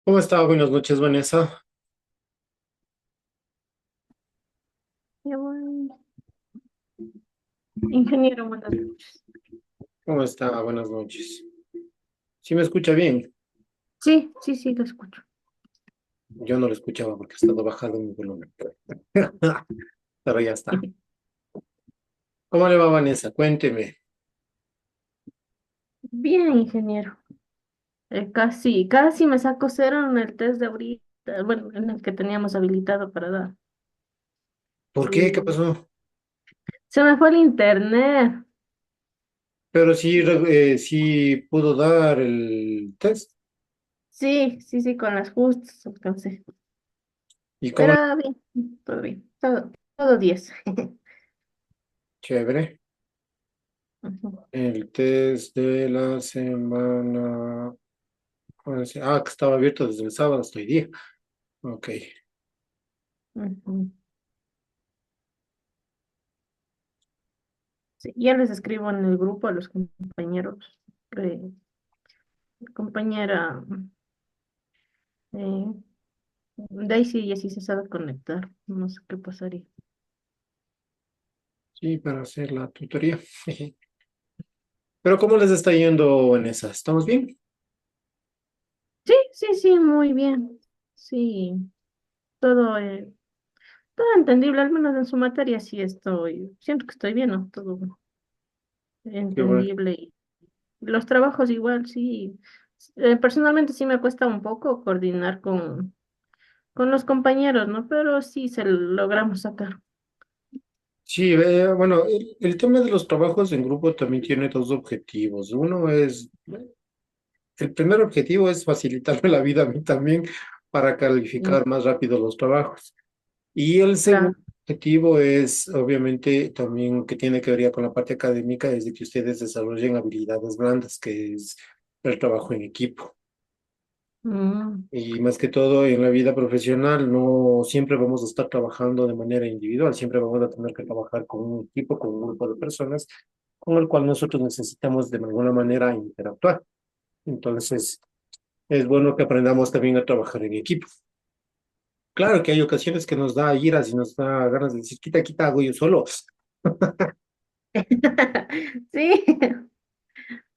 ¿Cómo está? Buenas noches, Vanessa. Ya voy. Ingeniero, buenas noches. ¿Cómo está? Buenas noches. ¿Sí me escucha bien? Sí, sí, sí, lo escucho. Yo no lo escuchaba porque estaba bajando mi volumen. Pero ya está. ¿Cómo le va, Vanessa? Cuénteme. Bien, ingeniero. Casi me saco cero en el test de ahorita, bueno, en el que teníamos habilitado para dar. ¿Por qué? ¿Qué Y pasó? se me fue el internet. Pero sí, sí pudo dar el test. Sí, sí, sí, con las justas alcancé. ¿Y cómo? Pero bien, todo bien, todo 10. Chévere. Ujú, El test de la semana. Que estaba abierto desde el sábado hasta hoy día. Ok. ujú. Sí, ya les escribo en el grupo a los compañeros. eh, compañera eh, Daisy y así se sabe conectar. No sé qué pasaría. Sí, para hacer la tutoría. Pero ¿cómo les está yendo en esa? ¿Estamos bien? Sí, sí, sí, muy bien. Sí, todo, todo entendible, al menos en su materia sí estoy, siento que estoy bien, ¿no? Todo Qué bueno. entendible. Y los trabajos igual, sí. Personalmente sí me cuesta un poco coordinar con los compañeros, ¿no? Pero sí se logramos sacar. Sí, bueno, el tema de los trabajos en grupo también tiene dos objetivos. El primer objetivo es facilitarme la vida a mí también para Mm, calificar más rápido los trabajos. Y el segundo claro. objetivo es, obviamente, también que tiene que ver ya con la parte académica, es de que ustedes desarrollen habilidades blandas, que es el trabajo en equipo. Mm, Y más que todo en la vida profesional, no siempre vamos a estar trabajando de manera individual, siempre vamos a tener que trabajar con un equipo, con un grupo de personas con el cual nosotros necesitamos de alguna manera interactuar. Entonces, es bueno que aprendamos también a trabajar en equipo. Claro que hay ocasiones que nos da iras y nos da ganas de decir, quita, quita, hago yo solo. sí,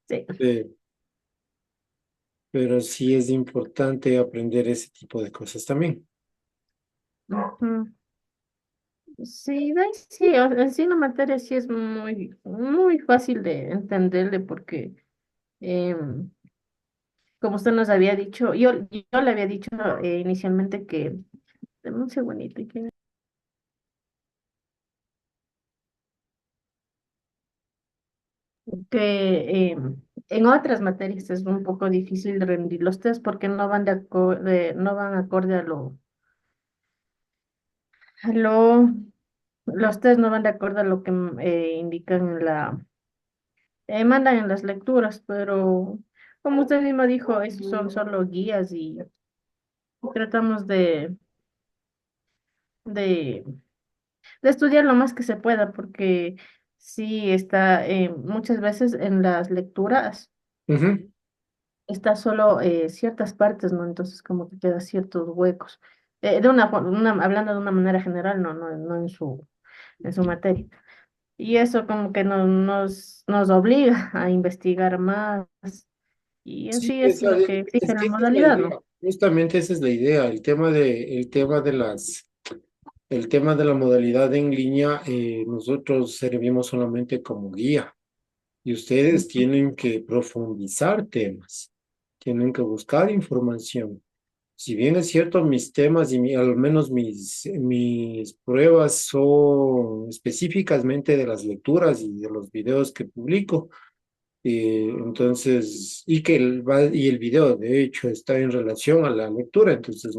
sí. Eh, pero sí es importante aprender ese tipo de cosas también. Ujú. Sí, sí, en sí la materia sí es muy, muy fácil de entenderle porque, em, como usted nos había dicho, yo le había dicho inicialmente que, deme un segundito, que en otras materias es un poco difícil de rendir los test porque no van no van acorde a lo, los test no van de acuerdo a lo que indican en mandan en las lecturas, pero como usted mismo dijo, esos son solo guías y tratamos de, de estudiar lo más que se pueda, porque sí está muchas veces en las lecturas, Ujú. está solo ciertas partes, ¿no? Entonces como que queda ciertos huecos. Hablando de una manera general, no en su materia. Y eso como que nos obliga a investigar más. Y en Sí, sí es lo que es exige la que esa es la modalidad, idea. ¿no? Justamente esa es la idea. El tema de la modalidad en línea, nosotros servimos solamente como guía y ustedes tienen que profundizar temas, tienen que buscar información. Si bien es cierto, mis temas al menos mis pruebas son específicamente de las lecturas y de los videos que publico, entonces, y el video de hecho está en relación a la lectura, entonces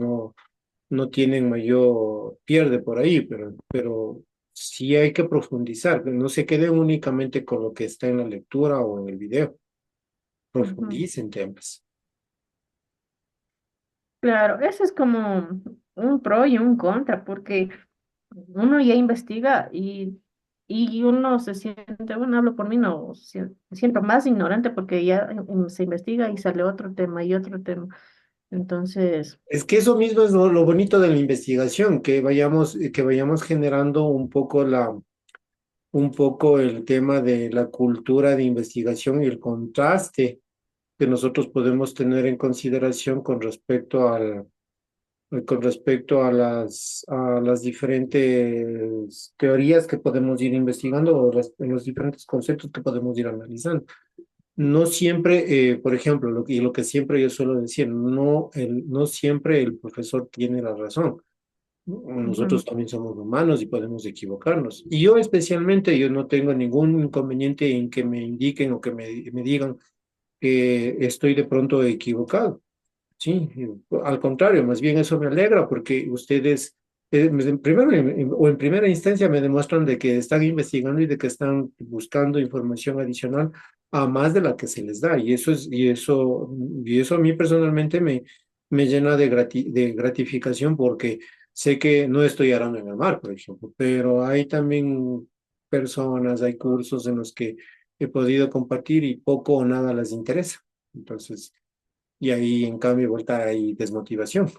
no tienen mayor pierde por ahí, pero sí hay que profundizar, que no se queden únicamente con lo que está en la lectura o en el video, Ujú. profundicen temas. Claro, eso es como un pro y un contra, porque uno ya investiga y uno se siente, bueno, hablo por mí, no, me siento más ignorante porque ya se investiga y sale otro tema y otro tema. Entonces, Es que eso mismo es lo bonito de la investigación, que vayamos generando un poco el tema de la cultura de investigación y el contraste que nosotros podemos tener en consideración con respecto a las diferentes teorías que podemos ir investigando o los diferentes conceptos que podemos ir analizando. No siempre, por ejemplo, y lo que siempre yo suelo decir, no siempre el profesor tiene la razón. ujú, Nosotros también somos humanos y podemos equivocarnos. Y yo especialmente, yo no tengo ningún inconveniente en que me indiquen o que me digan que estoy de pronto equivocado. Sí, al contrario, más bien eso me alegra porque ustedes, primero o en primera instancia me demuestran de que están investigando y de que están buscando información adicional a más de la que se les da. Y eso a mí personalmente me llena de gratificación porque sé que no estoy arando en el mar, por ejemplo, pero hay también personas, hay cursos en los que he podido compartir y poco o nada les interesa. Entonces, y ahí en cambio vuelta hay desmotivación.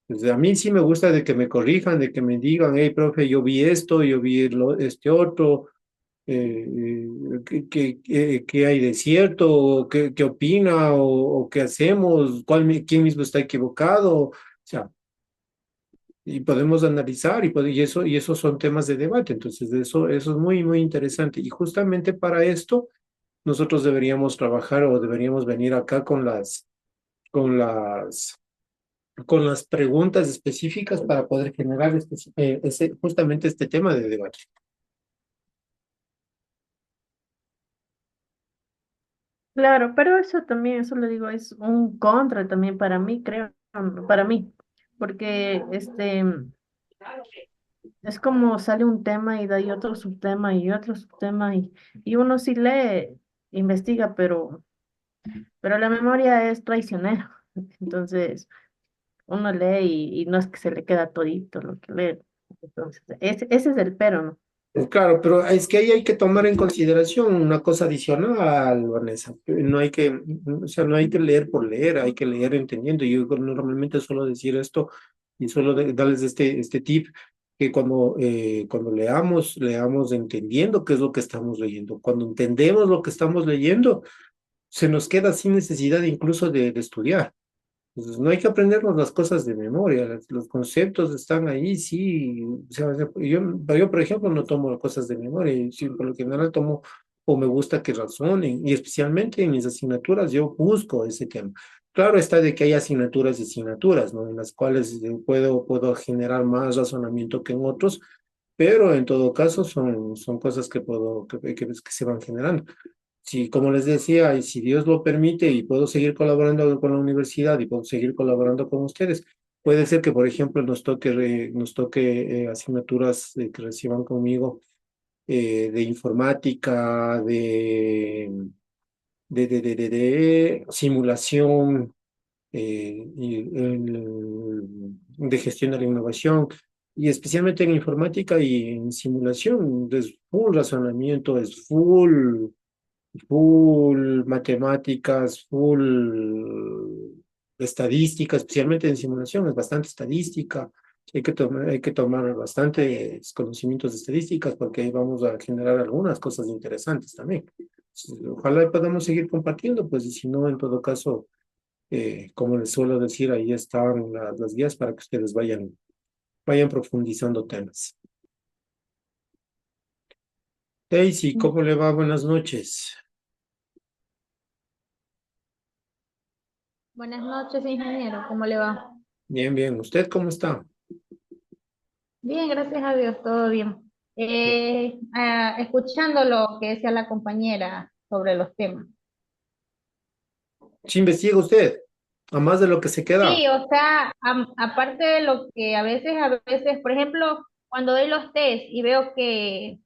Entonces, a mí sí me gusta de que me corrijan, de que me digan, hey, profe, yo vi esto, yo vi este otro, ¿qué hay de cierto? ¿O qué opina? O qué hacemos? ¿Quién mismo está equivocado? O sea, y podemos analizar y eso son temas de debate. Entonces, eso es muy, muy interesante. Y justamente para esto, nosotros deberíamos trabajar o deberíamos venir acá con las con las preguntas específicas para poder generar justamente este tema de debate. claro, pero eso también, eso le digo, es un contra también para mí, creo, para mí, porque es como sale un tema y de ahí otro subtema y otro subtema y uno sí lee, investiga, pero la memoria es traicionera. Entonces, uno lee y no es que se le queda todito lo que lee. Entonces, ese es el pero, ¿no? Claro, pero es que ahí hay que tomar en consideración una cosa adicional, Vanessa. O sea, no hay que leer por leer, hay que leer entendiendo. Yo normalmente suelo decir esto y suelo darles este tip, que cuando leamos entendiendo qué es lo que estamos leyendo. Cuando entendemos lo que estamos leyendo, se nos queda sin necesidad incluso de estudiar. Entonces, no hay que aprendernos las cosas de memoria, los conceptos están ahí, sí. O sea, yo, por ejemplo, no tomo cosas de memoria, y sí, por lo general tomo o me gusta que razonen, y especialmente en mis asignaturas yo busco ese tema. Claro está de que hay asignaturas y asignaturas, ¿no? En las cuales puedo generar más razonamiento que en otros, pero en todo caso son cosas que se van generando. Sí, como les decía, y si Dios lo permite y puedo seguir colaborando con la universidad y puedo seguir colaborando con ustedes, puede ser que, por ejemplo, nos toque asignaturas que reciban conmigo de informática, de simulación, de gestión de la innovación, y especialmente en informática y en simulación, es full razonamiento, es full matemáticas, full estadística, especialmente en simulación, es bastante estadística. Hay que tomar bastantes conocimientos de estadísticas porque ahí vamos a generar algunas cosas interesantes también. Ojalá podamos seguir compartiendo, pues, y si no, en todo caso, como les suelo decir, ahí están las guías para que ustedes vayan profundizando temas. Daisy, ¿cómo le va? Buenas noches. Buenas noches, ingeniero. ¿Cómo le va? Bien, bien. ¿Usted cómo está? Bien, gracias a Dios, todo bien. Escuchando lo que decía la compañera sobre los temas. ¿Sí investiga usted? A más de lo que se queda. Sí, o sea, aparte de lo que a veces, por ejemplo, cuando doy los test y veo que,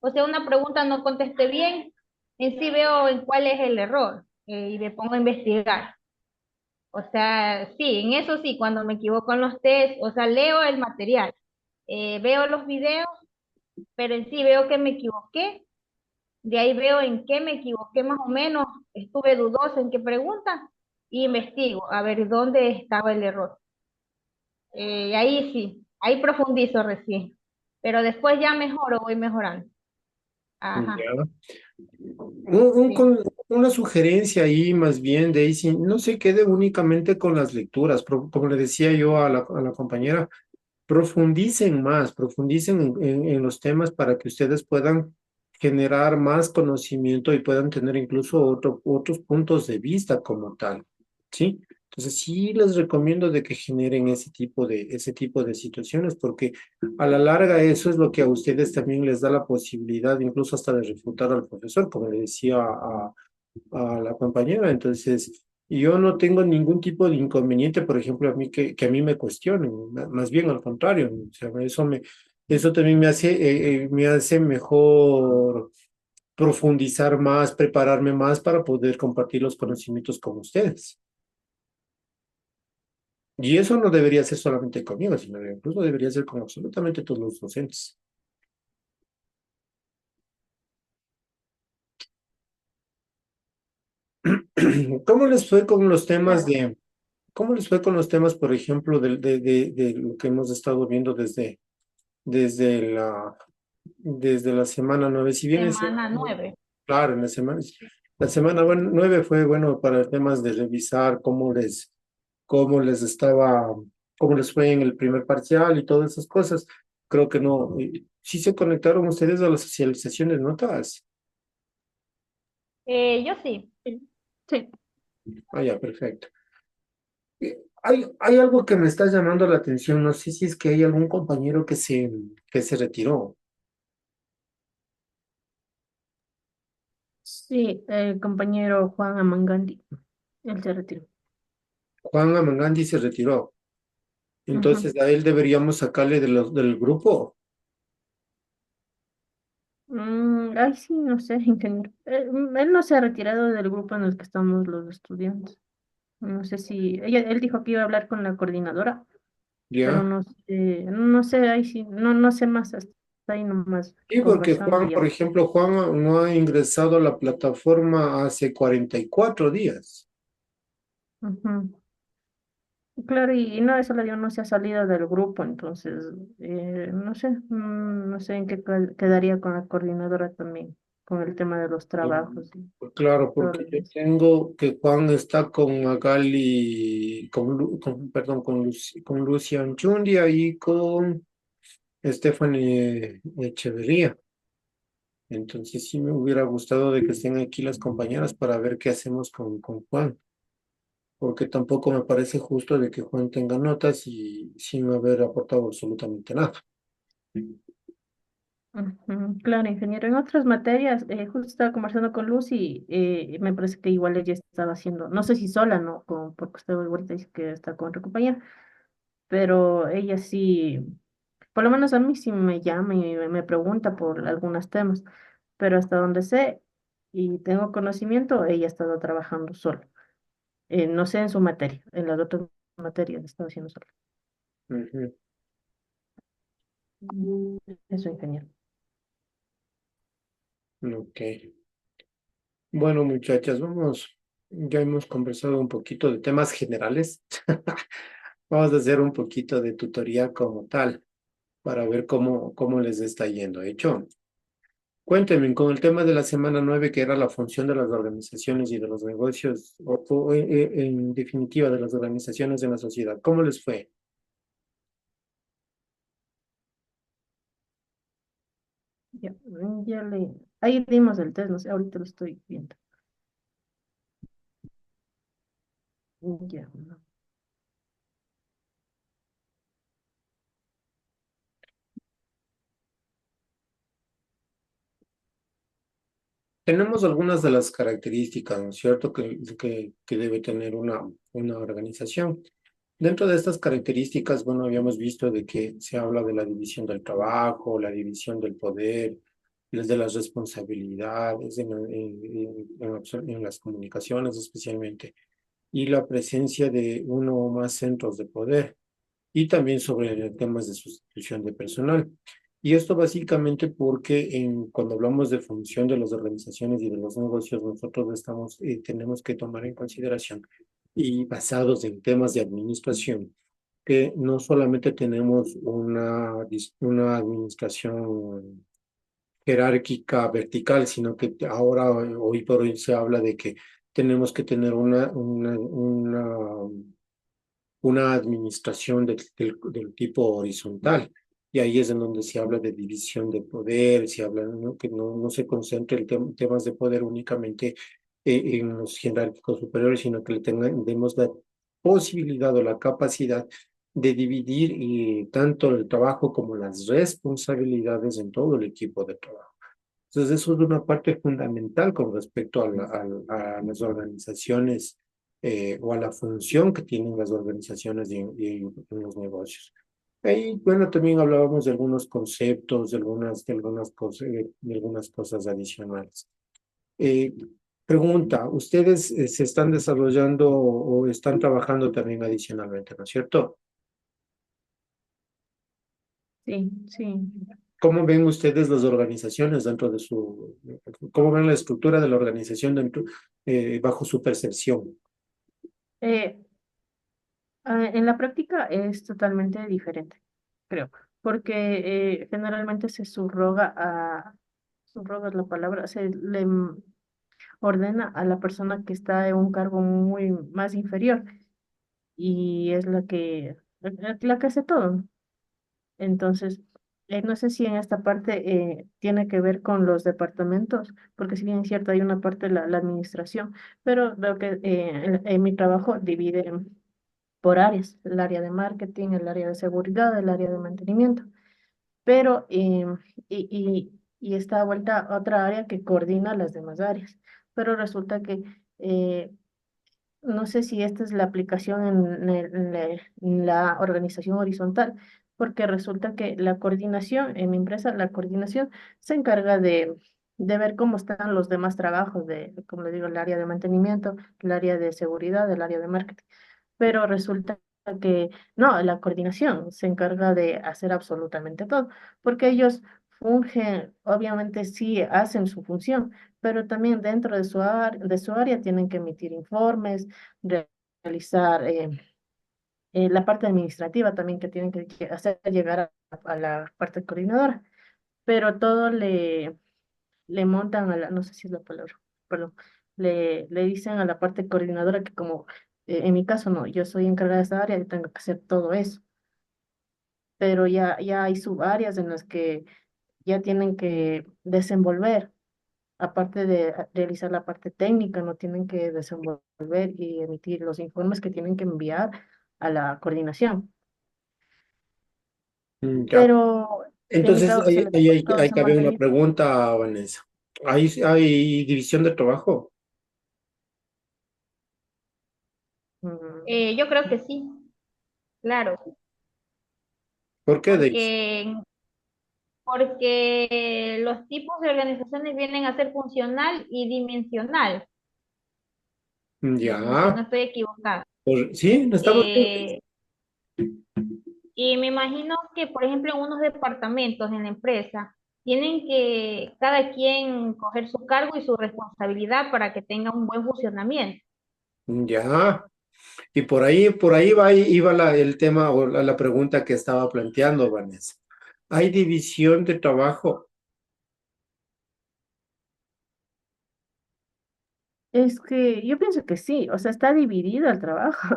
o sea, una pregunta no contesté bien, en sí veo en cuál es el error y me pongo a investigar. O sea, sí, en eso sí, cuando me equivoco en los test, o sea, leo el material, veo los videos, pero en sí veo que me equivoqué. De ahí veo en qué me equivoqué más o menos, estuve dudosa en qué pregunta y investigo a ver dónde estaba el error. Ahí sí, ahí profundizo recién, pero después ya mejoro, voy mejorando. Ajá, Ya. Un sí. una sugerencia ahí más bien, Daisy, no se quede únicamente con las lecturas, como le decía yo a la compañera, profundicen en los temas para que ustedes puedan generar más conocimiento y puedan tener incluso otros puntos de vista como tal, ¿sí? Entonces sí les recomiendo de que generen ese tipo de situaciones, porque a la larga eso es lo que a ustedes también les da la posibilidad incluso hasta de refutar al profesor, como le decía a la compañera. Entonces, yo no tengo ningún tipo de inconveniente, por ejemplo, a mí que a mí me cuestionen, más bien al contrario, o sea, eso también me hace mejor profundizar más, prepararme más para poder compartir los conocimientos con ustedes. Y eso no debería ser solamente conmigo, sino que incluso debería ser con absolutamente todos los docentes. ¿Cómo les fue con los temas cómo les fue con los temas, por ejemplo, de lo que hemos estado viendo desde desde la semana 9? Si bien es Semana 9. claro, en la semana bueno, 9 fue bueno para temas de revisar cómo les estaba, cómo les fue en el primer parcial y todas esas cosas. Creo que no, sí se conectaron ustedes a las socializaciones, ¿notas? Yo sí. Sí. Sí. Ah, ya, perfecto. Hay algo que me está llamando la atención, no sé si es que hay algún compañero que se retiró. Sí, el compañero Juan Amangandi, él se retiró. Juan Amangandi se retiró. Ujú. Entonces a él deberíamos sacarle del grupo. Ay, sí, no sé, ingeniero. Él no se ha retirado del grupo en el que estamos los estudiantes. No sé si, él dijo que iba a hablar con la coordinadora, pero ¿Ya? no sé, ahí sí, no sé más, hasta ahí nomás Sí, porque conversamos Juan, y por ya. ejemplo, Juan no ha ingresado a la plataforma hace 44 días. Ujú. Claro, y no, eso le dio, no se ha salido del grupo, entonces, no sé, no sé en qué quedaría con la coordinadora también, con el tema de los trabajos y Claro, todo porque lo yo demás. tengo que Juan está con Magali, perdón, con Lucian Chundia y con Stephanie Echeverría. Entonces sí me hubiera gustado de que estén aquí las compañeras para ver qué hacemos con Juan, porque tampoco me parece justo de que Juan tenga notas y sin haber aportado absolutamente nada. Ujú. Claro, ingeniero. En otras materias, justo estaba conversando con Lucy, me parece que igual ella estaba haciendo, no sé si sola, ¿no? Porque usted ahorita dice que está con otra compañía, pero ella sí, por lo menos a mí sí me llama y me pregunta por algunos temas, pero hasta donde sé y tengo conocimiento, ella ha estado trabajando sola. No sé en su materia, en las otras materias está haciendo sola. Ujú. Eso, ingeniero. Ok. Bueno, muchachas, ya hemos conversado un poquito de temas generales. Vamos a hacer un poquito de tutoría como tal para ver cómo les está yendo. Hecho, cuéntenme con el tema de la semana 9 que era la función de las organizaciones y de los negocios, en definitiva de las organizaciones en la sociedad. ¿Cómo les fue? Ya, ahí dimos el test, no sé, ahorita lo estoy viendo. Ya, no. Tenemos algunas de las características, ¿no es cierto?, que debe tener una organización. Dentro de estas características, bueno, habíamos visto de que se habla de la división del trabajo, la división del poder, de las responsabilidades en las comunicaciones especialmente, y la presencia de uno o más centros de poder y también sobre temas de sustitución de personal. Y esto básicamente porque cuando hablamos de función de las organizaciones y de los negocios, nosotros tenemos que tomar en consideración y basados en temas de administración, que no solamente tenemos una administración jerárquica vertical, sino que ahora, hoy por hoy, se habla de que tenemos que tener una administración del tipo horizontal. Y ahí es en donde se habla de división de poder, se habla, ¿no?, que no se concentre en temas de poder únicamente en los jerárquicos superiores, sino que demos la posibilidad o la capacidad de dividir tanto el trabajo como las responsabilidades en todo el equipo de trabajo. Entonces, eso es una parte fundamental con respecto a las organizaciones o a la función que tienen las organizaciones en los negocios. Ahí, bueno, también hablábamos de algunos conceptos, de algunas cosas adicionales. Eh, Pregunta, ¿ustedes se están desarrollando o están trabajando también adicionalmente, no es cierto? Sí, sí. ¿Cómo ven ustedes las organizaciones cómo ven la estructura de la organización bajo su percepción? Eh, en la práctica es totalmente diferente, creo, porque generalmente subroga es la palabra, ordena a la persona que está en un cargo muy más inferior y es la que hace todo. Entonces, no sé si en esta parte tiene que ver con los departamentos, porque si bien es cierto, hay una parte de la administración, pero veo que en mi trabajo divide por áreas, el área de marketing, el área de seguridad, el área de mantenimiento, pero y está vuelta a otra área que coordina las demás áreas, pero resulta que no sé si esta es la aplicación en la organización horizontal, porque resulta que la coordinación, en mi empresa, la coordinación se encarga de ver cómo están los demás trabajos como le digo, el área de mantenimiento, el área de seguridad, el área de marketing. Pero resulta que no, la coordinación se encarga de hacer absolutamente todo, porque ellos fungen, obviamente sí hacen su función, pero también dentro de su área tienen que emitir informes, realizar la parte administrativa también que tienen que hacer llegar a la parte coordinadora, pero todo le montan no sé si es la palabra, perdón, le dicen a la parte coordinadora que como en mi caso no, yo soy encargada de esta área y tengo que hacer todo eso, pero ya hay subáreas en las que ya tienen que desenvolver aparte de realizar la parte técnica, no tienen que desenvolver y emitir los informes que tienen que enviar a la coordinación. Ya. Pero en mi Entonces, trabajo se le todo ahí se ha cabe una mantenido. pregunta, Vanessa. ¿Hay división de trabajo? Mm, Yo creo que sí, claro, ¿Por qué, Daisy? porque, porque los tipos de organizaciones vienen a ser funcional y dimensional, si Ya. no estoy equivocada. Sí, no estamos bien. Eh, y me imagino que, por ejemplo, en unos departamentos en la empresa, tienen que cada quien coger su cargo y su responsabilidad para que tenga un buen funcionamiento. Ya. Y por ahí iba el tema o la pregunta que estaba planteando, Vanessa. ¿Hay división de trabajo? Es que yo pienso que sí, o sea, está dividido el trabajo.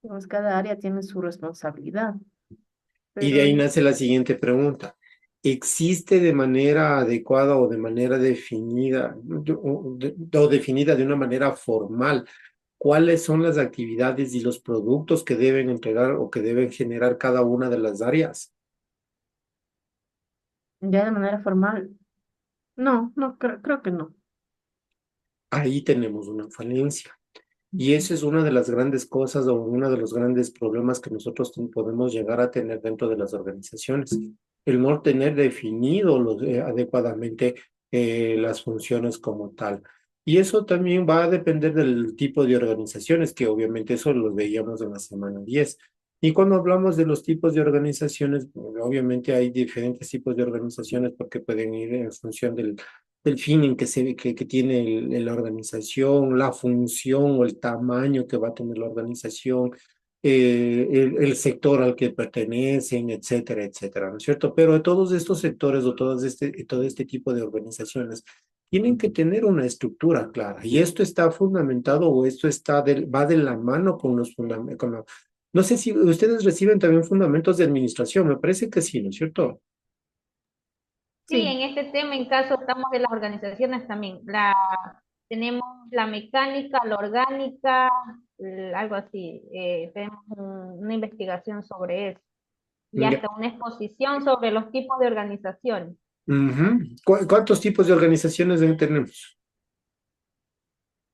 Digamos, cada área tiene su responsabilidad, Y de pero ahí nace la siguiente pregunta. ¿Existe de manera adecuada o de manera definida o definida de una manera formal cuáles son las actividades y los productos que deben entregar o que deben generar cada una de las áreas? ya de manera formal, no, no, creo que no. Ahí tenemos una falencia. Y esa es una de las grandes cosas o uno de los grandes problemas que nosotros podemos llegar a tener dentro de las organizaciones. El no tener definido adecuadamente las funciones como tal. Y eso también va a depender del tipo de organizaciones, que obviamente eso lo veíamos en la semana 10. Y cuando hablamos de los tipos de organizaciones, obviamente hay diferentes tipos de organizaciones porque pueden ir en función del fin en que que tiene la organización, la función o el tamaño que va a tener la organización, el sector al que pertenecen, etcétera, etcétera, ¿no es cierto? Pero de todos estos sectores o todo este tipo de organizaciones tienen que tener una estructura clara y esto está fundamentado o esto va de la mano con los fundamentos. No sé si ustedes reciben también fundamentos de administración, me parece que sí, ¿no es cierto? Sí, Sí, en este tema, en caso estamos de las organizaciones también, tenemos la mecánica, la orgánica, algo así, tenemos una investigación sobre eso y Ya. hasta una exposición sobre los tipos de organizaciones. Ujú. ¿Cuántos tipos de organizaciones tenemos?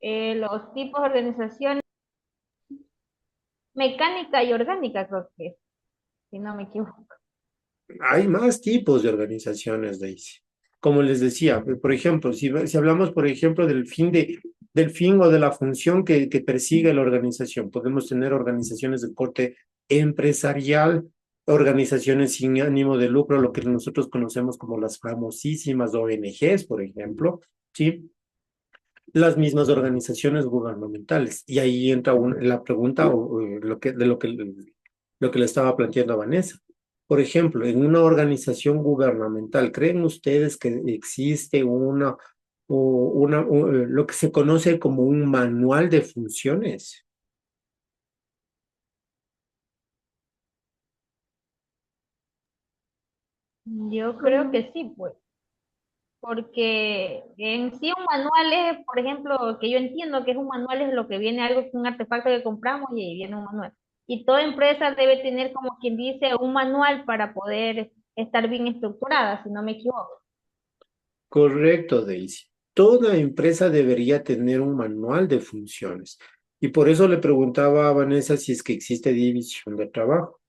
Los tipos de organizaciones, mecánica y orgánica, creo que es, si no me equivoco. Hay más tipos de organizaciones, Daisy. Como les decía, por ejemplo, si hablamos, por ejemplo, del fin o de la función que persigue la organización, podemos tener organizaciones de corte empresarial, organizaciones sin ánimo de lucro, lo que nosotros conocemos como las famosísimas ONGs, por ejemplo, ¿sí? Las mismas organizaciones gubernamentales. Y ahí entra la pregunta o lo que le estaba planteando a Vanessa. Por ejemplo, en una organización gubernamental, ¿creen ustedes que existe lo que se conoce como un manual de funciones? Yo creo que sí, pues. Porque en sí un manual es, por ejemplo, que yo entiendo que es un manual es lo que viene algo, un artefacto que compramos y ahí viene un manual. Y toda empresa debe tener, como quien dice, un manual para poder estar bien estructurada, si no me equivoco. Correcto, Daisy. Toda empresa debería tener un manual de funciones. Y por eso le preguntaba a Vanessa si es que existe división de trabajo.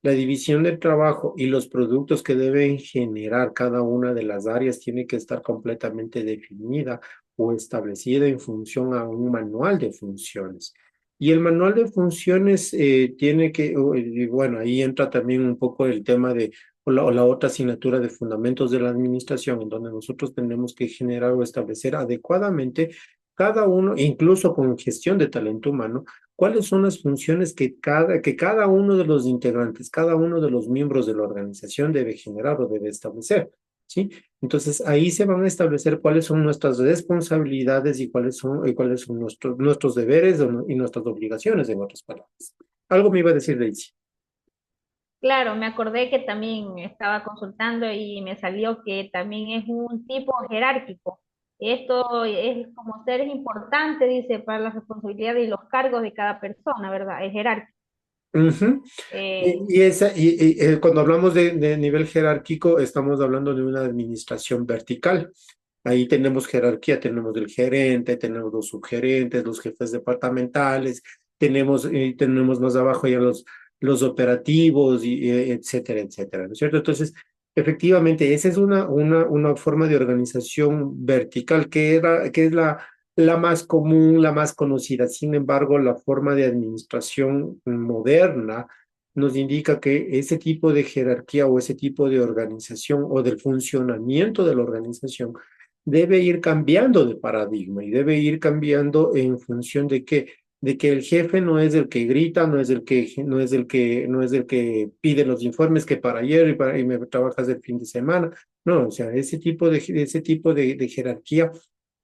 La división del trabajo y los productos que deben generar cada una de las áreas tiene que estar completamente definida o establecida en función a un manual de funciones. Y el manual de funciones tiene que, y bueno, ahí entra también un poco el tema de, o la otra asignatura de fundamentos de la administración, en donde nosotros tenemos que generar o establecer adecuadamente cada uno, incluso con gestión de talento humano, cuáles son las funciones que cada uno de los integrantes, cada uno de los miembros de la organización debe generar o debe establecer, ¿sí? Entonces ahí se van a establecer cuáles son nuestras responsabilidades y cuáles son nuestros deberes y nuestras obligaciones, en otras palabras. Algo me iba a decir Daisy. Claro, me acordé que también estaba consultando y me salió que también es un tipo jerárquico. Esto es como ser importante, dice, para las responsabilidades y los cargos de cada persona, ¿verdad? Es jerárquico. Ujú. Eh, Cuando hablamos de nivel jerárquico, estamos hablando de una administración vertical. Ahí tenemos jerarquía, tenemos el gerente, tenemos los subgerentes, los jefes departamentales, tenemos más abajo ya los operativos, etcétera, etcétera, ¿no es cierto? Entonces, efectivamente, esa es una forma de organización vertical que es la más común, la más conocida. Sin embargo, la forma de administración moderna nos indica que ese tipo de jerarquía o ese tipo de organización o del funcionamiento de la organización debe ir cambiando de paradigma y debe ir cambiando en función de que el jefe no es el que grita, no es el que pide los informes que para ayer y me trabajas el fin de semana. No, o sea, ese tipo de jerarquía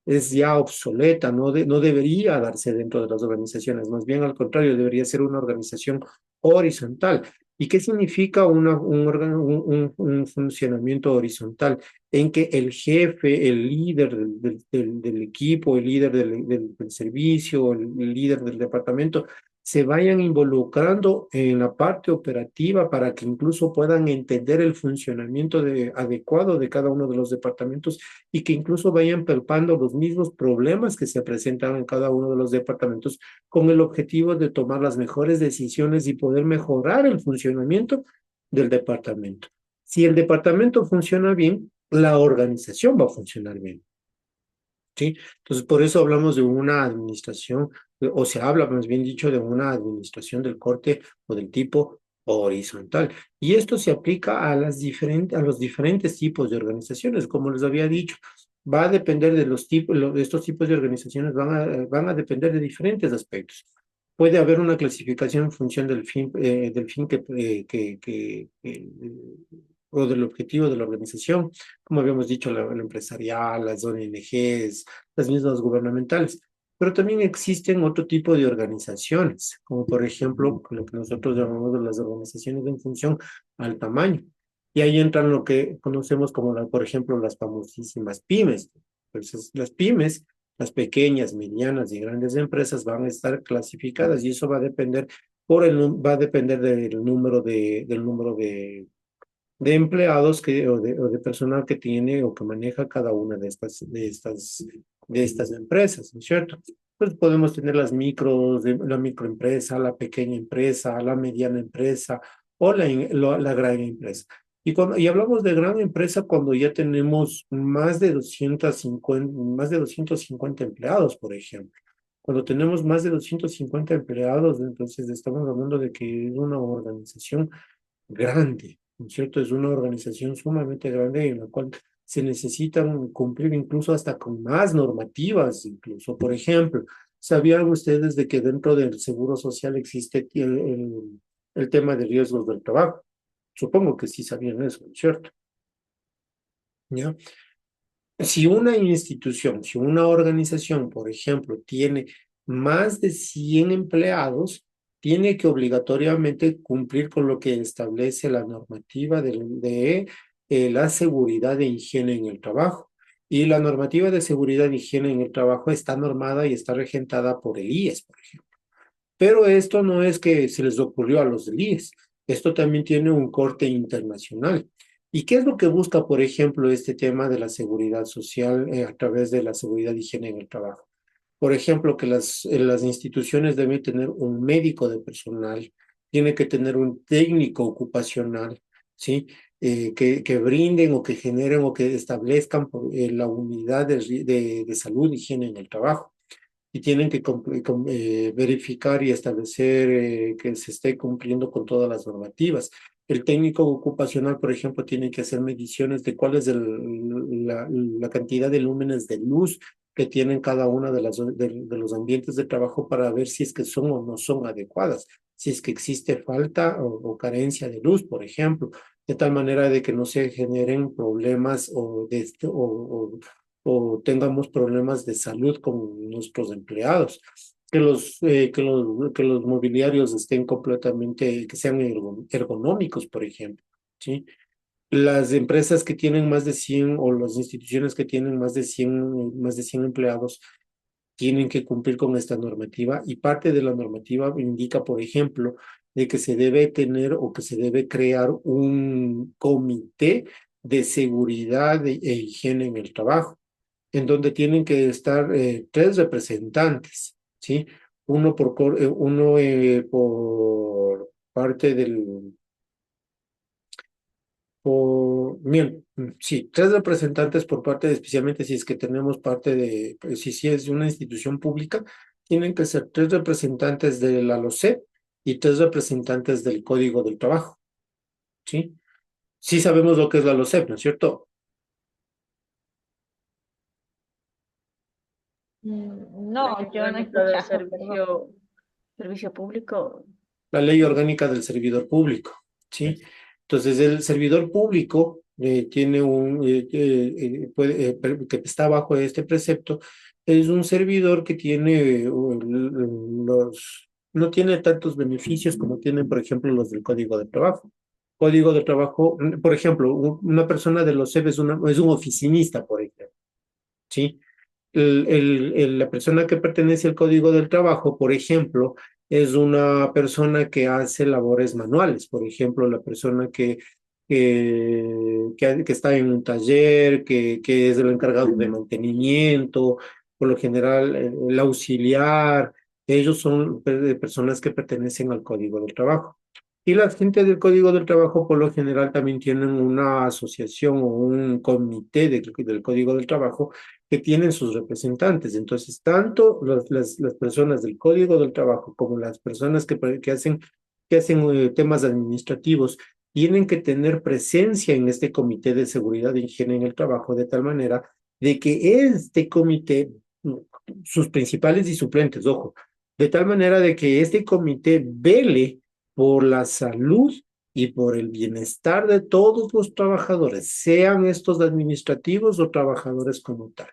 es ya obsoleta, no debería darse dentro de las organizaciones, más bien al contrario, debería ser una organización horizontal. ¿Y qué significa un funcionamiento horizontal? En que el jefe, el líder del equipo, el líder del servicio, el líder del departamento, se vayan involucrando en la parte operativa para que incluso puedan entender el funcionamiento adecuado de cada uno de los departamentos y que incluso vayan palpando los mismos problemas que se presentan en cada uno de los departamentos con el objetivo de tomar las mejores decisiones y poder mejorar el funcionamiento del departamento. Si el departamento funciona bien, la organización va a funcionar bien. ¿Sí? Entonces, por eso hablamos de una administración, o se habla, más bien dicho, de una administración del corte o del tipo horizontal. Y esto se aplica a los diferentes tipos de organizaciones, como les había dicho. va a depender de los tipos, de estos tipos de organizaciones van a depender de diferentes aspectos. Puede haber una clasificación en función del fin o del objetivo de la organización, como habíamos dicho, la empresarial, las ONGs, las mismas gubernamentales. Pero también existen otro tipo de organizaciones, como por ejemplo lo que nosotros llamamos de las organizaciones en función al tamaño. Y ahí entran lo que conocemos como, por ejemplo, las famosísimas pymes. Entonces, las pymes, las pequeñas, medianas y grandes empresas van a estar clasificadas y eso va a depender va a depender del número de empleados o de personal que tiene o que maneja cada una de estas empresas, ¿no es cierto? Pues podemos tener la microempresa, la pequeña empresa, la mediana empresa o la gran empresa. Y hablamos de gran empresa cuando ya tenemos más de 250 empleados, por ejemplo. Cuando tenemos más de 250 empleados, entonces estamos hablando de que es una organización grande, ¿no es cierto? Es una organización sumamente grande en la cual se necesitan cumplir incluso hasta con más normativas, incluso. Por ejemplo, ¿sabían ustedes de que dentro del Seguro Social existe el tema de riesgos del trabajo? Supongo que sí sabían eso, ¿no es cierto? ¿Ya? Si una institución, si una organización, por ejemplo, tiene más de 100 empleados, tiene que obligatoriamente cumplir con lo que establece la normativa de la seguridad e higiene en el trabajo. Y la normativa de seguridad e higiene en el trabajo está normada y está regentada por el IES, por ejemplo. Pero esto no es que se les ocurrió a los del IES, esto también tiene un corte internacional. ¿Y qué es lo que busca, por ejemplo, este tema de la seguridad social a través de la seguridad y higiene en el trabajo? Por ejemplo, que las instituciones deben tener un médico de personal, tiene que tener un técnico ocupacional, ¿sí? Que brinden o que generen o que establezcan la unidad de salud y higiene en el trabajo y tienen que verificar y establecer que se esté cumpliendo con todas las normativas. El técnico ocupacional, por ejemplo, tiene que hacer mediciones de cuál es la cantidad de lúmenes de luz que tienen cada uno de los ambientes de trabajo para ver si es que son o no son adecuadas, si es que existe falta o carencia de luz, por ejemplo, de tal manera de que no se generen problemas o tengamos problemas de salud con nuestros empleados, que los mobiliarios estén completamente, que sean ergonómicos, por ejemplo, ¿sí? Las empresas que tienen más de 100 o las instituciones que tienen más de 100 empleados tienen que cumplir con esta normativa y parte de la normativa indica, por ejemplo, de que se debe tener o que se debe crear un comité de seguridad e higiene en el trabajo en donde tienen que estar tres representantes, ¿sí? Por parte sí, tres representantes por parte especialmente si es que tenemos parte si es una institución pública, tienen que ser tres representantes de la LOCEP y tres representantes del Código del Trabajo, ¿sí? Sí sabemos lo que es la LOCEP, ¿no es cierto? La No, ley yo no he orgánica del escuchado, perdón. servicio público. La ley orgánica del servidor público, ¿sí? Entonces, el servidor público tiene que está bajo este precepto, es un servidor que tiene no tiene tantos beneficios como tienen, por ejemplo, los del Código de Trabajo. Código de Trabajo, por ejemplo, una persona de los CEP es un oficinista, por ejemplo, ¿sí? La persona que pertenece al Código del Trabajo, por ejemplo, es una persona que hace labores manuales, por ejemplo, la persona que está en un taller, que es el encargado de mantenimiento, por lo general el auxiliar, ellos son personas que pertenecen al Código del Trabajo. Y la gente del Código del Trabajo, por lo general, también tienen una asociación o un comité del Código del Trabajo que tienen sus representantes. Entonces, tanto las personas del Código del Trabajo como las personas que hacen temas administrativos tienen que tener presencia en este comité de seguridad e higiene en el trabajo de tal manera de que este comité, sus principales y suplentes, ojo, de tal manera de que este comité vele por la salud y por el bienestar de todos los trabajadores, sean estos administrativos o trabajadores como tal.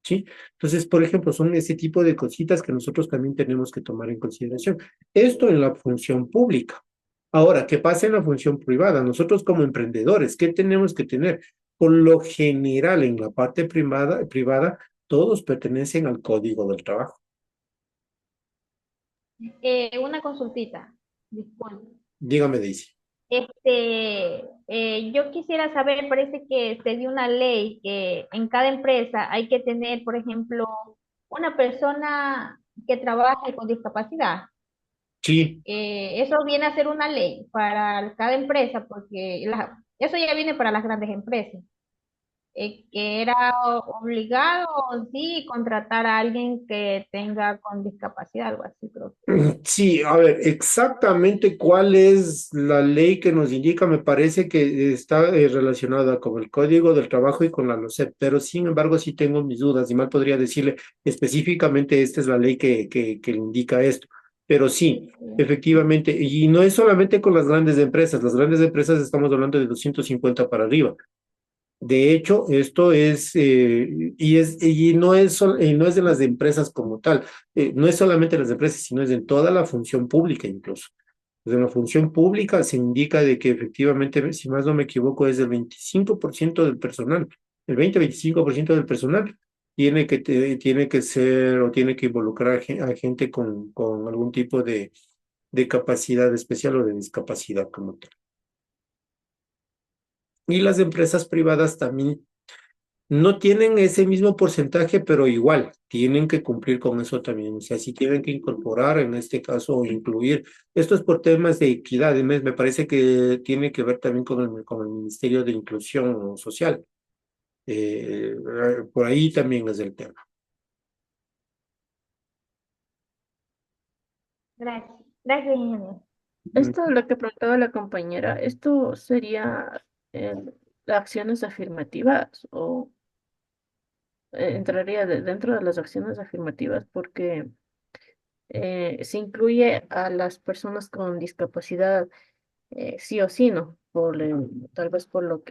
¿Sí? Entonces, por ejemplo, son ese tipo de cositas que nosotros también tenemos que tomar en consideración. Esto en la función pública. Ahora, ¿qué pasa en la función privada? Nosotros como emprendedores, ¿qué tenemos que tener? Por lo general, en la parte privada, todos pertenecen al Código del Trabajo. Una consultita, disculpe. Dígame, Daisy. Yo quisiera saber, parece que se dio una ley que en cada empresa hay que tener, por ejemplo, una persona que trabaje con discapacidad. Sí. Eso viene a ser una ley para cada empresa, porque eso ya viene para las grandes empresas, que era obligado, sí, contratar a alguien que tenga con discapacidad, algo así, creo. Sí, a ver, exactamente cuál es la ley que nos indica, me parece que está relacionada con el Código del Trabajo y con la LOCEP, pero sin embargo sí tengo mis dudas y mal podría decirle específicamente esta es la ley que indica esto, pero sí, efectivamente, y no es solamente con las grandes empresas estamos hablando de 250 para arriba. De hecho, esto y no es de las empresas como tal, no es solamente de las empresas, sino es en toda la función pública incluso. Desde la función pública se indica de que efectivamente, si más no me equivoco, es el 25% del personal, el 20-25% del personal tiene que ser o tiene que involucrar a gente con algún tipo de capacidad especial o de discapacidad como tal. Y las empresas privadas también no tienen ese mismo porcentaje, pero igual tienen que cumplir con eso también. O sea, si tienen que incorporar en este caso o incluir. Esto es por temas de equidad. Me parece que tiene que ver también con el Ministerio de Inclusión Social. Por ahí también es el tema. Gracias. Gracias, ingeniero. Esto, lo que preguntaba la compañera, ¿esto sería eh, acciones afirmativas o entraría dentro de las acciones afirmativas? Porque se incluye a las personas con discapacidad, sí o sí, ¿no? Tal vez por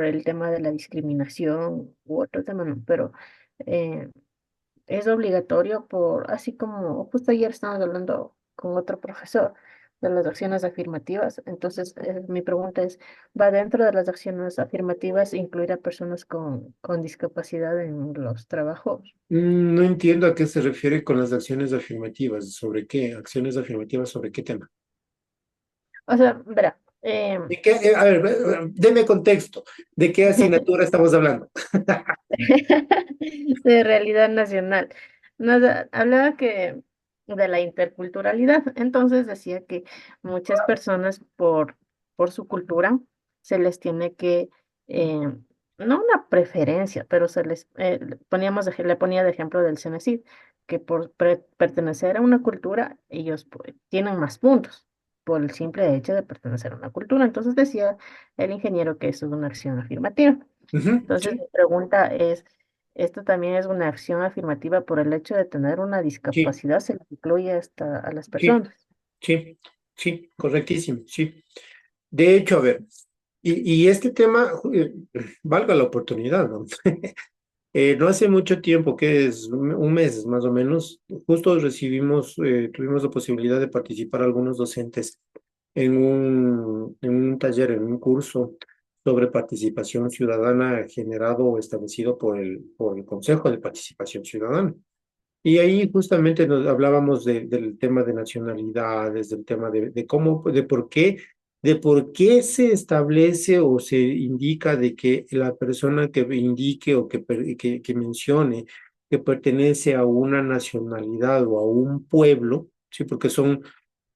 el tema de la discriminación u otro tema, ¿no? Pero eh, es obligatorio así como justo ayer estábamos hablando con otro profesor de las acciones afirmativas. Entonces, mi pregunta es, ¿va dentro de las acciones afirmativas incluir a personas con discapacidad en los trabajos? No entiendo a qué se refiere con las acciones afirmativas. ¿Sobre qué? ¿Acciones afirmativas sobre qué tema? O sea, verá, A ver, deme contexto. ¿De qué asignatura estamos hablando? de realidad nacional. Hablaba que de la interculturalidad. Entonces decía que muchas personas por su cultura se les tiene que, eh, no una preferencia, pero le ponía de ejemplo del CENESID, que por pertenecer a una cultura, ellos pues, tienen más puntos por el simple hecho de pertenecer a una cultura. Entonces decía el ingeniero que eso es una acción afirmativa. Ujú, Entonces, sí, mi pregunta es, ¿esto también es una acción afirmativa por el hecho de tener una sí, discapacidad? ¿Se le incluye a las sí, personas? sí, sí, correctísimo, sí. De hecho, a ver, y este tema, valga la oportunidad, ¿no? No hace mucho tiempo, que es un mes más o menos, justo tuvimos la posibilidad de participar algunos docentes en un taller, en un curso sobre participación ciudadana generado o establecido por el Consejo de Participación Ciudadana. Y ahí justamente nos hablábamos del tema de nacionalidades, del tema de cómo, de por qué se establece o se indica de que la persona que indique o que mencione que pertenece a una nacionalidad o a un pueblo, sí, porque son,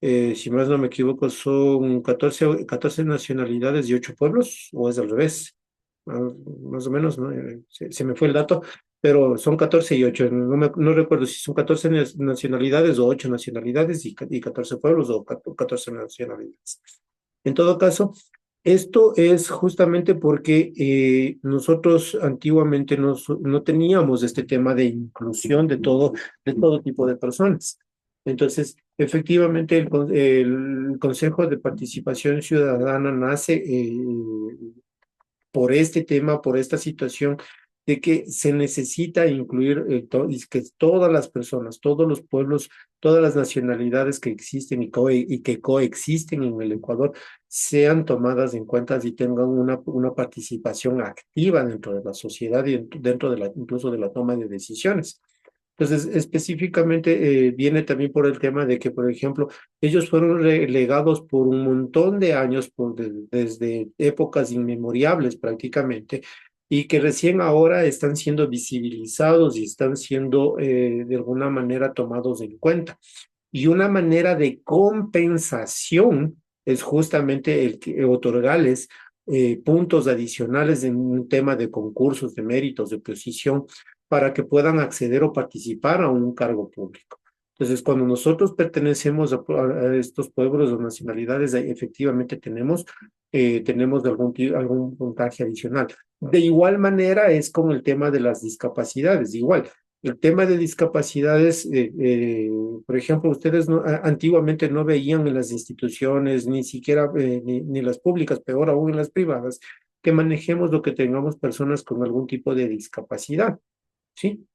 si más no me equivoco, son 14 nacionalidades y 8 pueblos, o es al revés. Más o menos, ¿no? Se me fue el dato, pero son 14 y 8. No recuerdo si son 14 nacionalidades o 8 nacionalidades y 14 pueblos o 14 nacionalidades. En todo caso, Esto es justamente porque nosotros antiguamente no teníamos este tema de inclusión de todo tipo de personas. Entonces, efectivamente, el Consejo de Participación Ciudadana nace por este tema, por esta situación de que se necesita incluir y que todas las personas, todos los pueblos, todas las nacionalidades que existen y que coexisten en el Ecuador sean tomadas en cuenta y tengan una participación activa dentro de la sociedad y dentro de incluso de la toma de decisiones. Entonces, específicamente viene también por el tema de que, por ejemplo, ellos fueron relegados por un montón de años, desde épocas inmemorables prácticamente, y que recién ahora están siendo visibilizados y están siendo de alguna manera tomados en cuenta. Y una manera de compensación es justamente el que otorgarles puntos adicionales en un tema de concursos, de méritos, de posición, para que puedan acceder o participar a un cargo público. Entonces, cuando nosotros pertenecemos a estos pueblos o nacionalidades, efectivamente tenemos algún puntaje adicional. De igual manera es con el tema de las discapacidades, igual. El tema de discapacidades, por ejemplo, ustedes antiguamente no veían en las instituciones, ni siquiera ni las públicas, peor aún en las privadas, que manejemos lo que tengamos personas con algún tipo de discapacidad, ¿sí?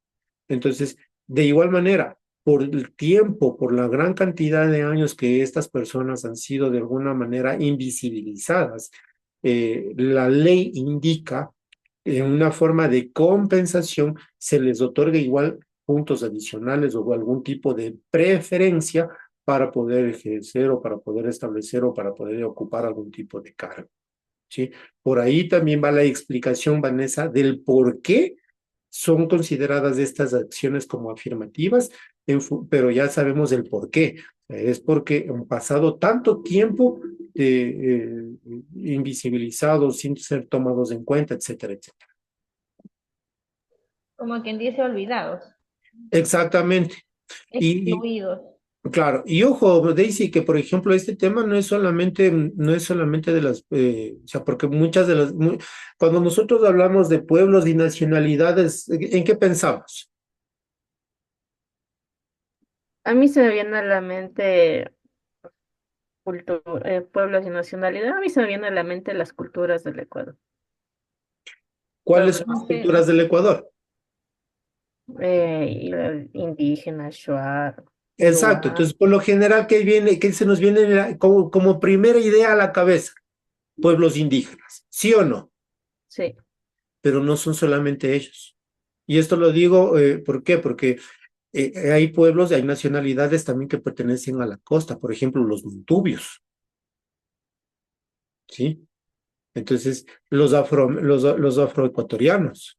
Entonces, de igual manera, por el tiempo, por la gran cantidad de años que estas personas han sido de alguna manera invisibilizadas, la ley indica en una forma de compensación se les otorga igual puntos adicionales o algún tipo de preferencia para poder ejercer o para poder establecer o para poder ocupar algún tipo de cargo, ¿sí? Por ahí también va la explicación, Vanessa, del por qué son consideradas estas acciones como afirmativas, pero ya sabemos el por qué. Es porque han pasado tanto tiempo invisibilizados, sin ser tomados en cuenta, etcétera, etcétera. Como quien dice, olvidados, Exactamente. Y excluidos. claro, y ojo, Daisy, que por ejemplo este tema no es solamente de o sea, porque cuando nosotros hablamos de pueblos y nacionalidades, ¿en qué pensamos? A mí se me viene a la mente pueblos y nacionalidad, a mí se me viene a la mente las culturas del Ecuador. ¿Cuáles son Pueblos las Aunque, culturas del Ecuador? indígenas, shuar, Exacto, luar, entonces por lo general, ¿qué se nos viene como primera idea a la cabeza? Pueblos indígenas, ¿sí o no? sí. Pero no son solamente ellos. Y esto lo digo, ¿por qué? Porque hay pueblos, hay nacionalidades también que pertenecen a la costa, por ejemplo, los montubios, ¿sí? Entonces, los afroecuatorianos,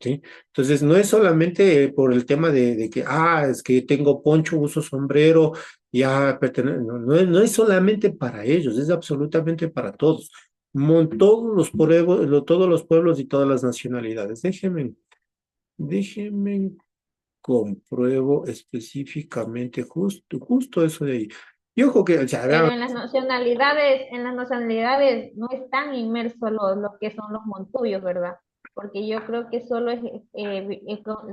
¿sí? Entonces, no es solamente por el tema de que, es que tengo poncho, uso sombrero, ya pertenece, no es solamente para ellos, es absolutamente para todos. Todos los pueblos y todas las nacionalidades. Déjenme compruebo específicamente justo eso de ahí. Y ojo que, o sea, pero vean, en las nacionalidades no están inmersos lo que son los montubios, ¿verdad? Porque yo creo que solo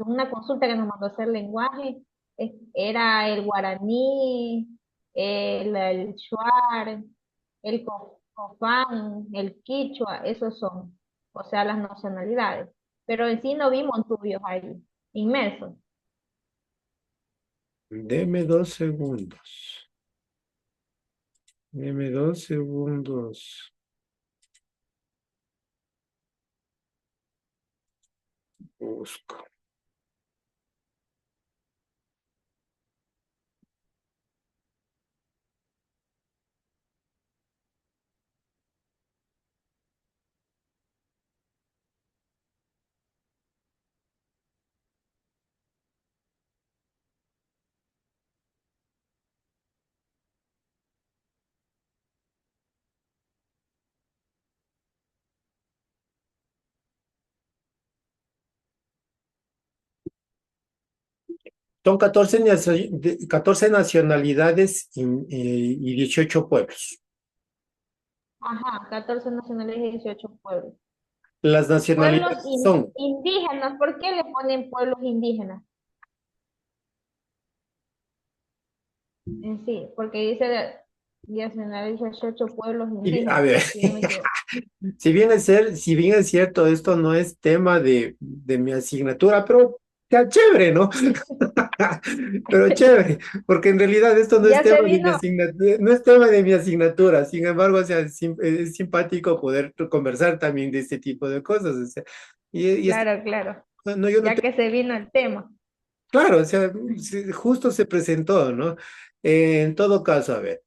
una consulta que nos mandó a hacer lenguaje, era el guaraní, el shuar, el cofán, el quichua, esos son, o sea, las nacionalidades. Pero en sí no vi montubios ahí, inmersos. deme 2 segundos. Deme 2 segundos. Busco. Son 14 nacionalidades y 18 pueblos. Ajá, 14 nacionalidades y 18 pueblos. Las Pueblos nacionalidades son, indígenas, ¿por qué le ponen pueblos indígenas? En sí, porque dice nacionalidades y 18 pueblos a indígenas, ver, si no me equivoco. si bien es cierto, esto no es tema de mi asignatura, pero ya chévere, ¿no? Pero chévere, porque en realidad esto no es Ya se tema de mi vino, asignatura, no es tema de mi asignatura. Sin embargo, o sea, es simpático poder conversar también de este tipo de cosas. O sea, y claro, claro, no, yo no ya tengo, que se vino el tema. claro, o sea, justo se presentó, ¿no? En todo caso, a ver,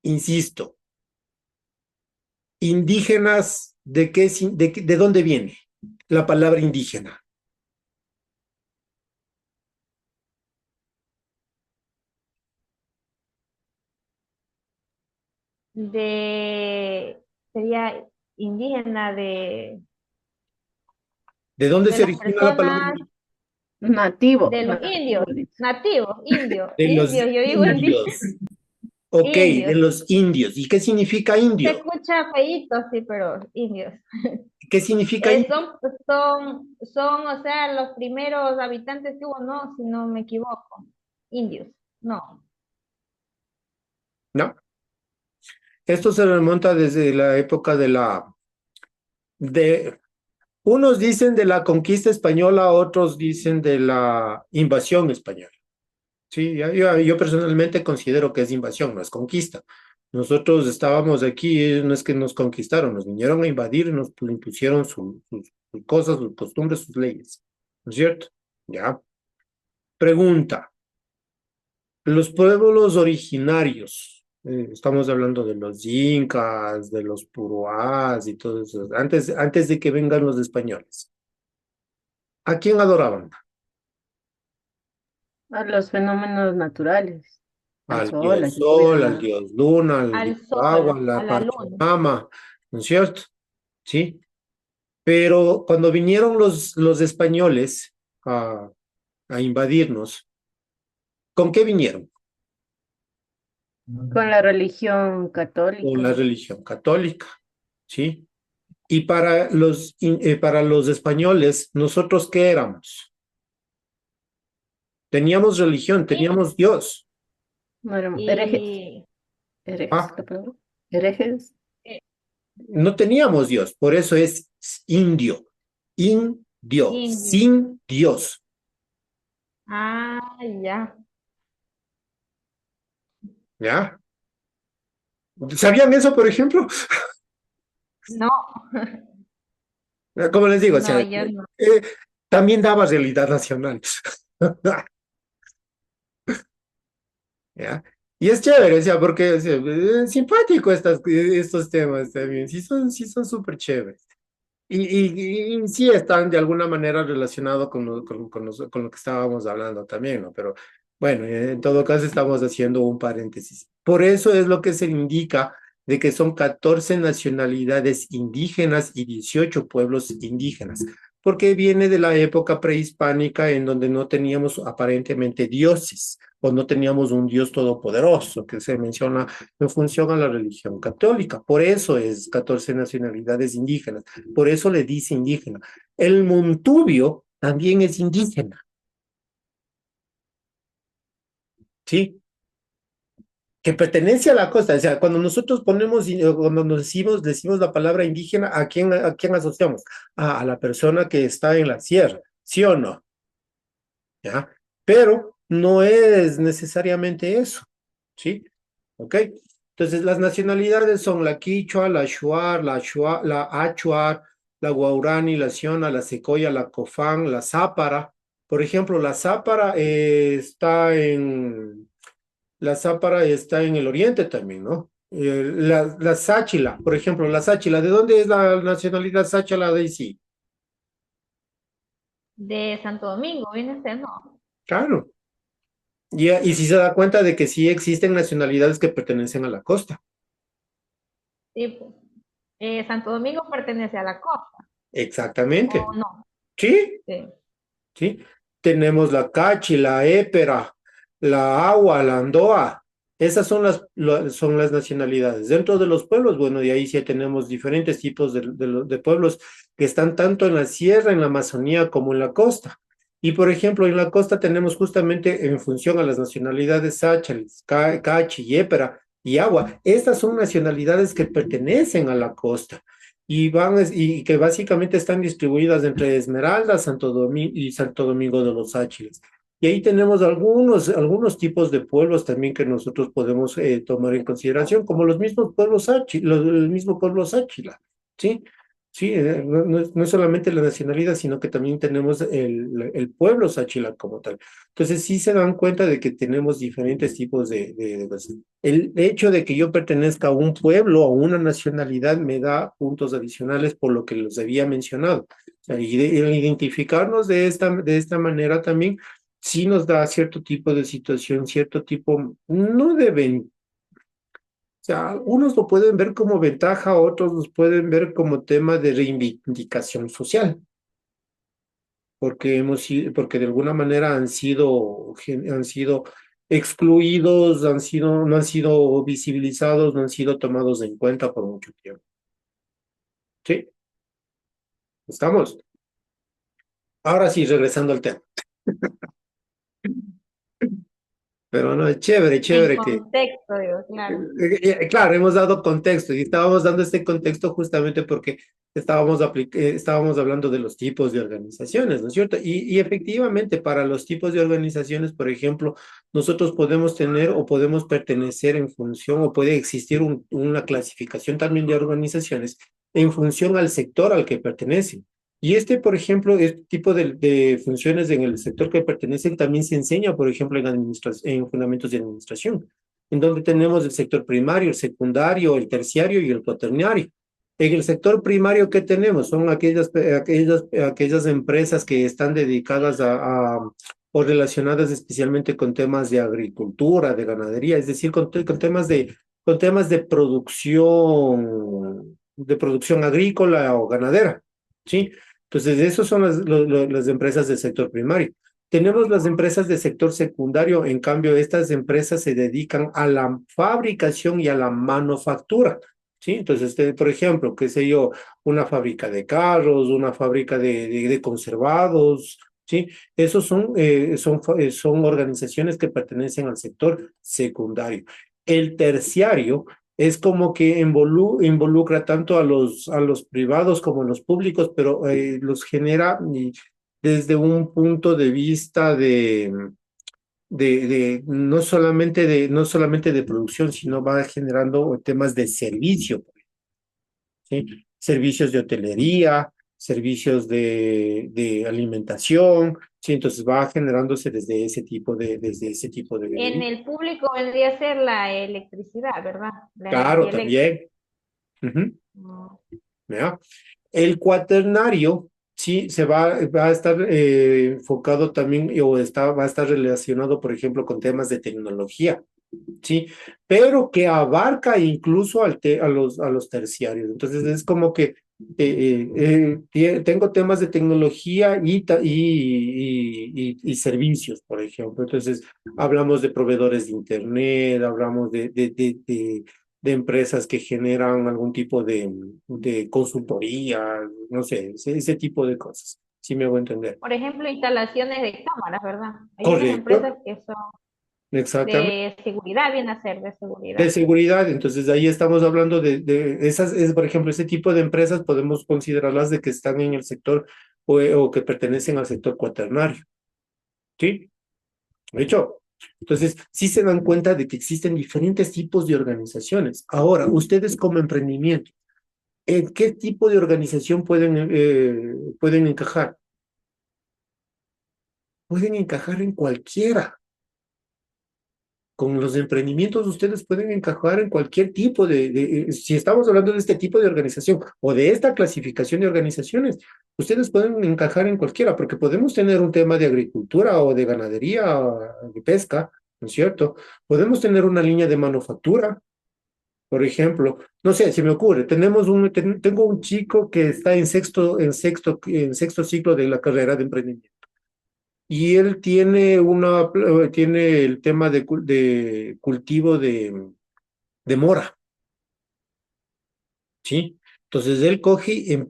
insisto, indígenas, ¿de dónde viene la palabra indígena? De, sería indígena ¿De dónde de se las origina la palabra personas, indígena? Nativo, de los indios, nativo, dice. nativos, indios, De los indios, yo digo indios. Ok, de indios. los indios. ¿Y qué significa Se indio? escucha feíto, sí, pero indios. ¿Qué significa indio? O sea, los primeros habitantes que hubo, no, si no me equivoco, indios, no. ¿No? Esto se remonta desde la época de, unos dicen de la conquista española, otros dicen de la invasión española. Sí, yo personalmente considero que es invasión, no es conquista. Nosotros estábamos aquí, no es que nos conquistaron, nos vinieron a invadir y nos impusieron sus cosas, sus costumbres, sus leyes. ¿No es cierto? Ya. Pregunta. Los pueblos originarios, estamos hablando de los incas, de los puruás y todo eso, antes de que vengan los españoles. ¿A quién adoraban? A los fenómenos naturales, al Al sol, dios la lluvia, Sol, al dios Luna, al dios Al Agua, sol, a a la la luna. Pachamama, ¿no es cierto? Sí. Pero cuando vinieron los españoles a invadirnos, ¿con qué vinieron? con la religión Con católica. la religión católica, ¿sí? Y para los españoles, ¿nosotros qué éramos? Teníamos religión, Y, teníamos Dios. No eran herejes, y herejes, Ah, ¿la palabra? Herejes. eh, no teníamos Dios, por eso es indio. Indio, indio. sin Dios. Ah, ya. ¿Ya? ¿Sabían eso, por ejemplo? No, Como les digo, o sea, no, yo no. también daba realidad nacional. ¿Ya? Y es chévere, o sea, porque o sea, es simpático estos temas también, sí son súper chéveres. Y sí están de alguna manera relacionados con lo que estábamos hablando también, ¿no? Pero bueno, en todo caso estamos haciendo un paréntesis. Por eso es lo que se indica de que son 14 nacionalidades indígenas y 18 pueblos indígenas, porque viene de la época prehispánica en donde no teníamos aparentemente dioses o no teníamos un Dios todopoderoso que se menciona en función a la religión católica. Por eso es 14 nacionalidades indígenas. Por eso le dice indígena. El Montubio también es indígena, ¿sí? Que pertenece a la costa. O sea, cuando nosotros cuando nos decimos la palabra indígena, a quién asociamos? A la persona que está en la sierra, ¿sí o no? ¿Ya? Pero no es necesariamente eso, ¿sí? ¿Ok? Entonces, las nacionalidades son la quichua, la shuar, la achuar, la guaurani, la siona, la secoya, la cofán, la zápara. Por ejemplo, la zápara está en el oriente también, ¿no? La sáchila, por ejemplo, la sáchila, ¿de dónde es la nacionalidad sáchila de sí? De Santo Domingo, viene a ser, no. Claro. Y si se da cuenta de que sí existen nacionalidades que pertenecen a la costa. Sí, pues. Santo Domingo pertenece a la costa, Exactamente. ¿o no? Sí, Sí. ¿sí? Tenemos la cachi, la épera, la agua, la andoa. Esas son son las nacionalidades. Dentro de los pueblos, bueno, y ahí sí tenemos diferentes tipos de pueblos que están tanto en la sierra, en la Amazonía, como en la costa. Y por ejemplo, en la costa tenemos justamente en función a las nacionalidades Sáchales, Cachi, Yépera y Agua. Estas son nacionalidades que pertenecen a la costa y que básicamente están distribuidas entre Esmeralda, Santo Domingo y Santo Domingo de los Áchilas. Y ahí tenemos algunos tipos de pueblos también que nosotros podemos tomar en consideración, como los mismos pueblos el mismo pueblo Sáchila, ¿sí? Sí, no es solamente la nacionalidad, sino que también tenemos el pueblo Sáchila como tal. Entonces sí se dan cuenta de que tenemos diferentes tipos de cosas. El hecho de que yo pertenezca a un pueblo o a una nacionalidad me da puntos adicionales por lo que los había mencionado. O sea, el identificarnos de esta manera también sí nos da cierto tipo de situación, cierto tipo, no deben, o sea, unos lo pueden ver como ventaja, otros los pueden ver como tema de reivindicación social, porque porque de alguna manera han sido excluidos, no han sido visibilizados, no han sido tomados en cuenta por mucho tiempo. ¿Sí? ¿Estamos? Ahora sí, regresando al tema. Pero no, es chévere, En chévere que contexto, digo, claro. Claro, hemos dado contexto y estábamos dando este contexto justamente porque estábamos hablando de los tipos de organizaciones, ¿no es cierto? Y efectivamente, para los tipos de organizaciones, por ejemplo, nosotros podemos tener o podemos pertenecer en función o puede existir una clasificación también de organizaciones en función al sector al que pertenecen. Y por ejemplo, este tipo de funciones en el sector que pertenecen también se enseña, por ejemplo, en fundamentos de administración en donde tenemos el sector primario, el secundario, el terciario y el cuaternario. En el sector primario, ¿qué tenemos? Son aquellas empresas que están dedicadas o relacionadas especialmente con temas de agricultura, de ganadería, es decir, con temas de producción agrícola o ganadera, ¿sí? Entonces, esas son las empresas del sector primario. Tenemos las empresas de sector secundario, en cambio, estas empresas se dedican a la fabricación y a la manufactura, ¿sí? Entonces, por ejemplo, qué sé yo, una fábrica de carros, una fábrica de conservados, ¿sí? Esos son organizaciones que pertenecen al sector secundario. El terciario es como que involucra tanto a los privados como a los públicos, pero los genera desde un punto de vista no solamente de producción, sino va generando temas de servicio, ¿sí? Servicios de hotelería, servicios de alimentación, ¿sí? Entonces va generándose desde ese tipo En de. el público vendría a ser la electricidad, ¿verdad? La Claro, energía eléctrica. también. Ujú. No. ¿Ya? El cuaternario, sí, va a estar enfocado también va a estar relacionado, por ejemplo, con temas de tecnología, sí, pero que abarca incluso a los terciarios. Entonces es como que tengo temas de tecnología y servicios, por ejemplo. Entonces hablamos de proveedores de internet, hablamos de empresas que generan algún tipo de consultoría, no sé, ese tipo de cosas. Sí me hago entender. Por ejemplo, instalaciones de cámaras, ¿verdad? Hay unas Correcto, empresas que son exactamente. de seguridad, viene a ser de De seguridad. seguridad, entonces ahí estamos hablando por ejemplo, ese tipo de empresas podemos considerarlas de que están en el sector o que pertenecen al sector cuaternario, ¿sí? De hecho, entonces sí se dan cuenta de que existen diferentes tipos de organizaciones. Ahora, ustedes como emprendimiento, ¿en qué tipo de organización pueden encajar? Pueden encajar en cualquiera. Con los emprendimientos ustedes pueden encajar en cualquier tipo si estamos hablando de este tipo de organización o de esta clasificación de organizaciones, ustedes pueden encajar en cualquiera, porque podemos tener un tema de agricultura o de ganadería o de pesca, ¿no es cierto? Podemos tener una línea de manufactura, por ejemplo. No sé, se me ocurre, tengo un chico que está en sexto ciclo de la carrera de emprendimiento. y él tiene tiene el tema de cultivo de mora, ¿sí? Entonces él coge,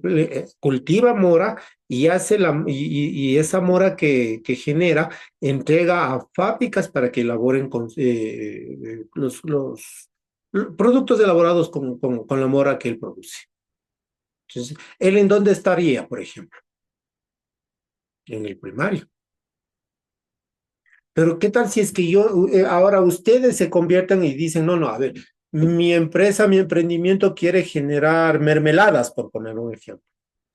cultiva mora y hace y esa mora que genera entrega a fábricas para que elaboren los productos elaborados con la mora que él produce. Entonces, ¿él en dónde estaría, por ejemplo? En el primario. Pero ¿qué tal si es que ahora ustedes se conviertan y dicen, no, no, a ver, mi empresa, mi emprendimiento quiere generar mermeladas, por poner un ejemplo.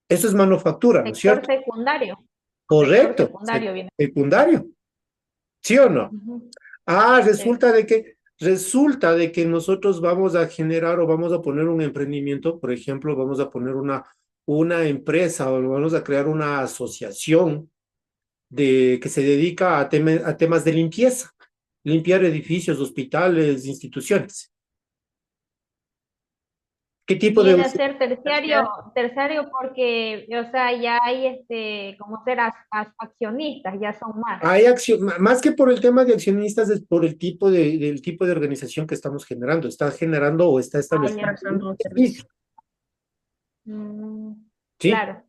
Eso es manufactura, ¿no es Sector cierto? secundario. Sector Correcto, secundario viene. secundario, ¿sí o no? Ujú. Ah, Sí. resulta de que nosotros vamos a generar o vamos a poner un emprendimiento, por ejemplo, vamos a poner una empresa o vamos a crear una asociación que se dedica a temas de limpieza, limpiar edificios, hospitales, instituciones. ¿Qué tipo de... Viene a ser terciario porque, o sea, ya hay como ser accionistas, ya son más. Hay acción, más que por el tema de accionistas, es por el tipo del tipo de organización que estamos generando. Está generando o está Ahí estableciendo un prestando un servicio, servicio. Mm, ¿sí? claro,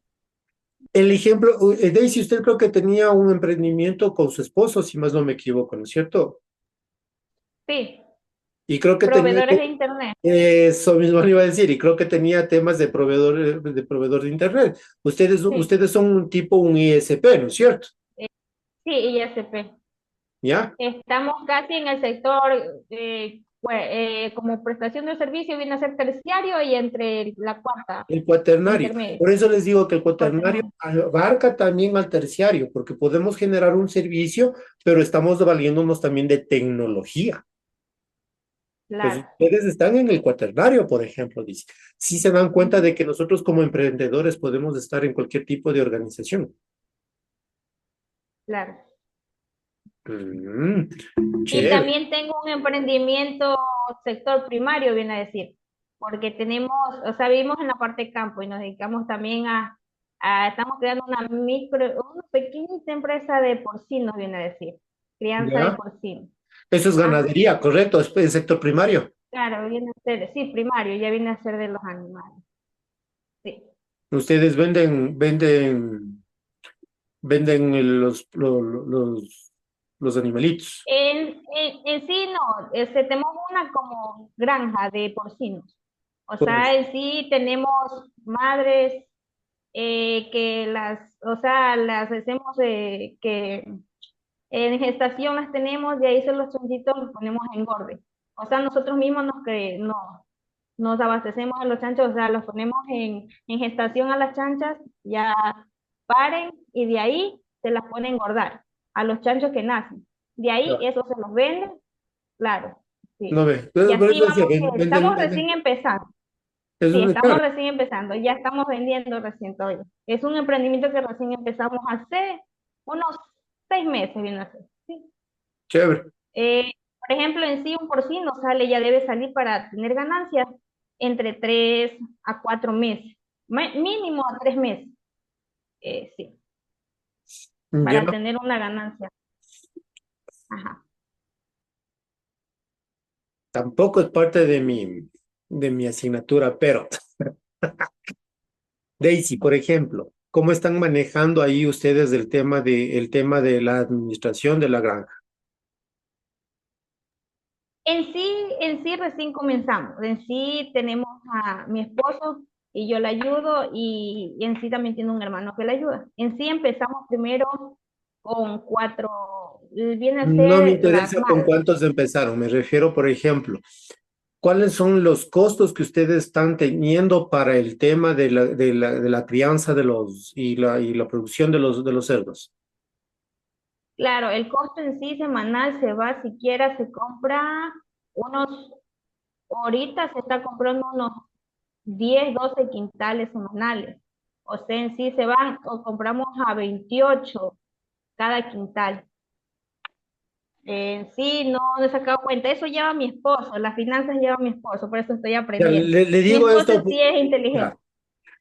El ejemplo, Daisy, usted creo que tenía un emprendimiento con su esposo, si más no me equivoco, ¿no es cierto? sí, Y creo que tenía, proveedores de internet. eso mismo le iba a decir, y creo que tenía temas de proveedor de internet. Sí, Ustedes son un tipo, un ISP, ¿no es cierto? eh, sí, ISP. ¿Ya? Estamos casi en el sector, como prestación de servicio viene a ser terciario y entre la cuarta, El cuaternario. intermedio, Por eso les digo que el cuaternario cuaternario. abarca también al terciario, porque podemos generar un servicio, pero estamos valiéndonos también de tecnología. Entonces, Claro, ustedes están en el cuaternario, por ejemplo, dice. Si se dan cuenta ujú, de que nosotros como emprendedores podemos estar en cualquier tipo de organización. claro. Mm, Y chévere. también tengo un emprendimiento sector primario, viene a decir, porque tenemos, o sea, vivimos en la parte de campo y nos dedicamos también estamos creando una pequeñita empresa de porcinos, viene a decir, crianza de ¿Ya? porcinos. Eso es Ajá, ganadería, correcto, es el sector primario. claro, viene a ser, sí, primario, ya viene a ser de los animales, sí. Ustedes venden los animalitos. En sí no, tenemos una como granja de porcinos. O Pues, sea, en sí tenemos madres o sea, las hacemos que en gestación las tenemos, de ahí son los chanchitos los ponemos en engorde. O sea, nosotros mismos nos abastecemos a los chanchos, o sea, los ponemos en gestación a las chanchas, ya paren y de ahí se las pone a engordar a los chanchos que nacen. De ahí ya, eso se los vende, claro, no sí. ve, Y por así eso decía, vamos, estamos recién empezando. Sí, estamos claro, recién empezando, ya estamos vendiendo recién todavía. Es un emprendimiento que recién empezamos hace unos 6 meses, viene a ser. Sí. chévere. Eh, por ejemplo, en sí un porcino ya debe salir para tener ganancias entre 3 a 4 meses, mínimo a 3 meses, sí, Ya para tener una ganancia. Ajá. tampoco es parte de mi asignatura, pero Daisy, por ejemplo, ¿cómo están manejando ahí ustedes el tema de la administración de la granja? En sí recién comenzamos. En sí tenemos a mi esposo y yo le ayudo y en sí también tiene un hermano que le ayuda. En sí empezamos primero con 4, viene a No me ser las interesa con madres. cuántos empezaron, me refiero, por ejemplo, ¿cuáles son los costos que ustedes están teniendo para el tema de la crianza y la producción de los cerdos? Claro, el costo en sí semanal se va, siquiera se compra unos, ahorita se está comprando unos 10 12 quintales semanales. O sea, en sí se van o compramos a 28 cada quintal. Sí, no he sacado cuenta. Eso lleva mi esposo, las finanzas lleva mi esposo, por eso estoy Ya, aprendiendo. le Mi digo esposo esto, sí es ya, inteligente.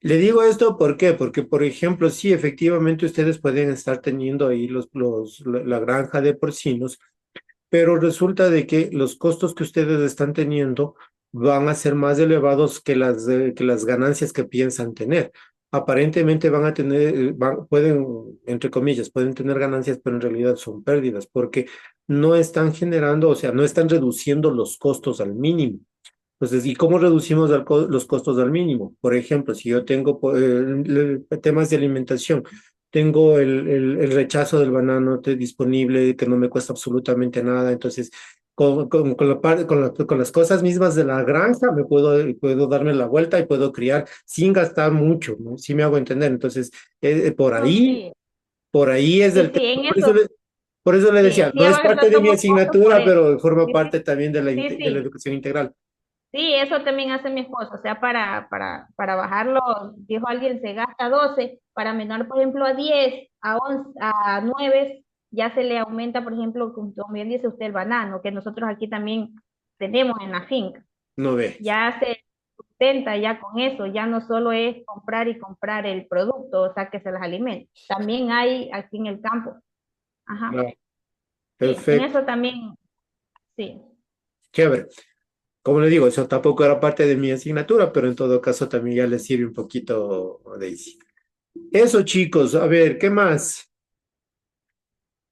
Le digo esto, ¿por qué? Porque, por ejemplo, sí, efectivamente ustedes pueden estar teniendo ahí la granja de porcinos, pero resulta de que los costos que ustedes están teniendo van a ser más elevados que las ganancias que piensan tener. Aparentemente van a tener, pueden, entre comillas, pueden tener ganancias, pero en realidad son pérdidas, porque no están generando, o sea, no están reduciendo los costos al mínimo. Entonces, ¿y cómo reducimos los costos al mínimo? Por ejemplo, si yo tengo temas de alimentación, tengo el rechazo del banano disponible, que no me cuesta absolutamente nada, entonces con las cosas mismas de la granja puedo darme la vuelta y puedo criar sin gastar mucho, ¿no? Si me hago entender. Entonces, No, sí, por ahí es sí, el sí, tema. en Por eso, eso por eso le decía, sí, sí no es parte de mi tomo punto por asignatura, eso. pero forma Sí, parte también de sí, de la sí. educación integral. Sí, eso también hace mi esposo, o sea, para bajarlo, dijo alguien, se gasta 12 para menor, por ejemplo, a 10 a 11 a 9 ya se le aumenta, por ejemplo, como bien dice usted, el banano, que nosotros aquí también tenemos en la finca. No ve. Ya se sustenta ya con eso, ya no solo es comprar y comprar el producto, o sea, que se las alimente. También hay aquí en el campo. Ajá. Ah, Sí, en perfecto, eso también, sí. chévere. Como le digo, eso tampoco era parte de mi asignatura, pero en todo caso también ya le sirve un poquito, Daisy. Eso, chicos, a ver, ¿qué más?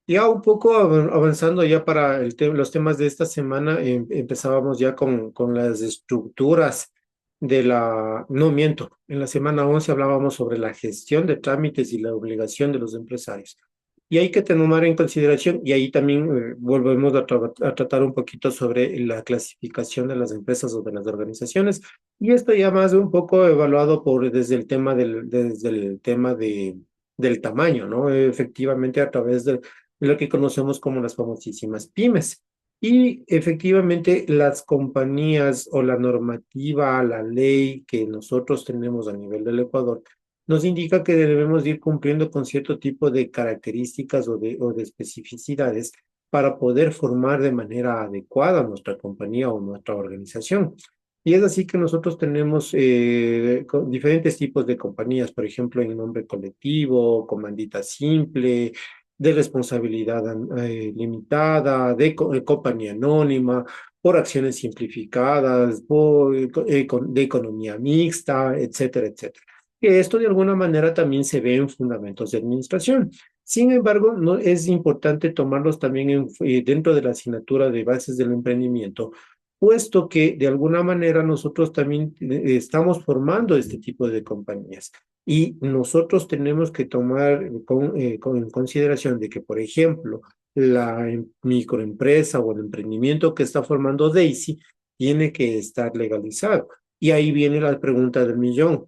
Ya un poco avanzando ya para los temas de esta semana, empezábamos ya con las estructuras de la... No miento, en la semana 11 hablábamos sobre la gestión de trámites y la obligación de los empresarios. Y hay que tomar en consideración, y ahí también volvemos a tratar un poquito sobre la clasificación de las empresas o de las organizaciones, y esto ya más un poco evaluado desde el tema desde el tema del tamaño, ¿no? Efectivamente, a través de lo que conocemos como las famosísimas pymes. Y efectivamente las compañías o la normativa, la ley que nosotros tenemos a nivel del Ecuador, nos indica que debemos ir cumpliendo con cierto tipo de características o de especificidades para poder formar de manera adecuada nuestra compañía o nuestra organización. Y es así que nosotros tenemos diferentes tipos de compañías, por ejemplo, en nombre colectivo, comandita simple, de responsabilidad limitada, compañía anónima, por acciones simplificadas, de economía mixta, etcétera, etcétera. Que esto de alguna manera también se ve en fundamentos de administración. Sin embargo, no, es importante tomarlos también dentro de la asignatura de bases del emprendimiento, puesto que de alguna manera nosotros también estamos formando este tipo de compañías. Y nosotros tenemos que tomar en consideración de que, por ejemplo, la microempresa o el emprendimiento que está formando Daisy tiene que estar legalizado. Y ahí viene la pregunta del millón.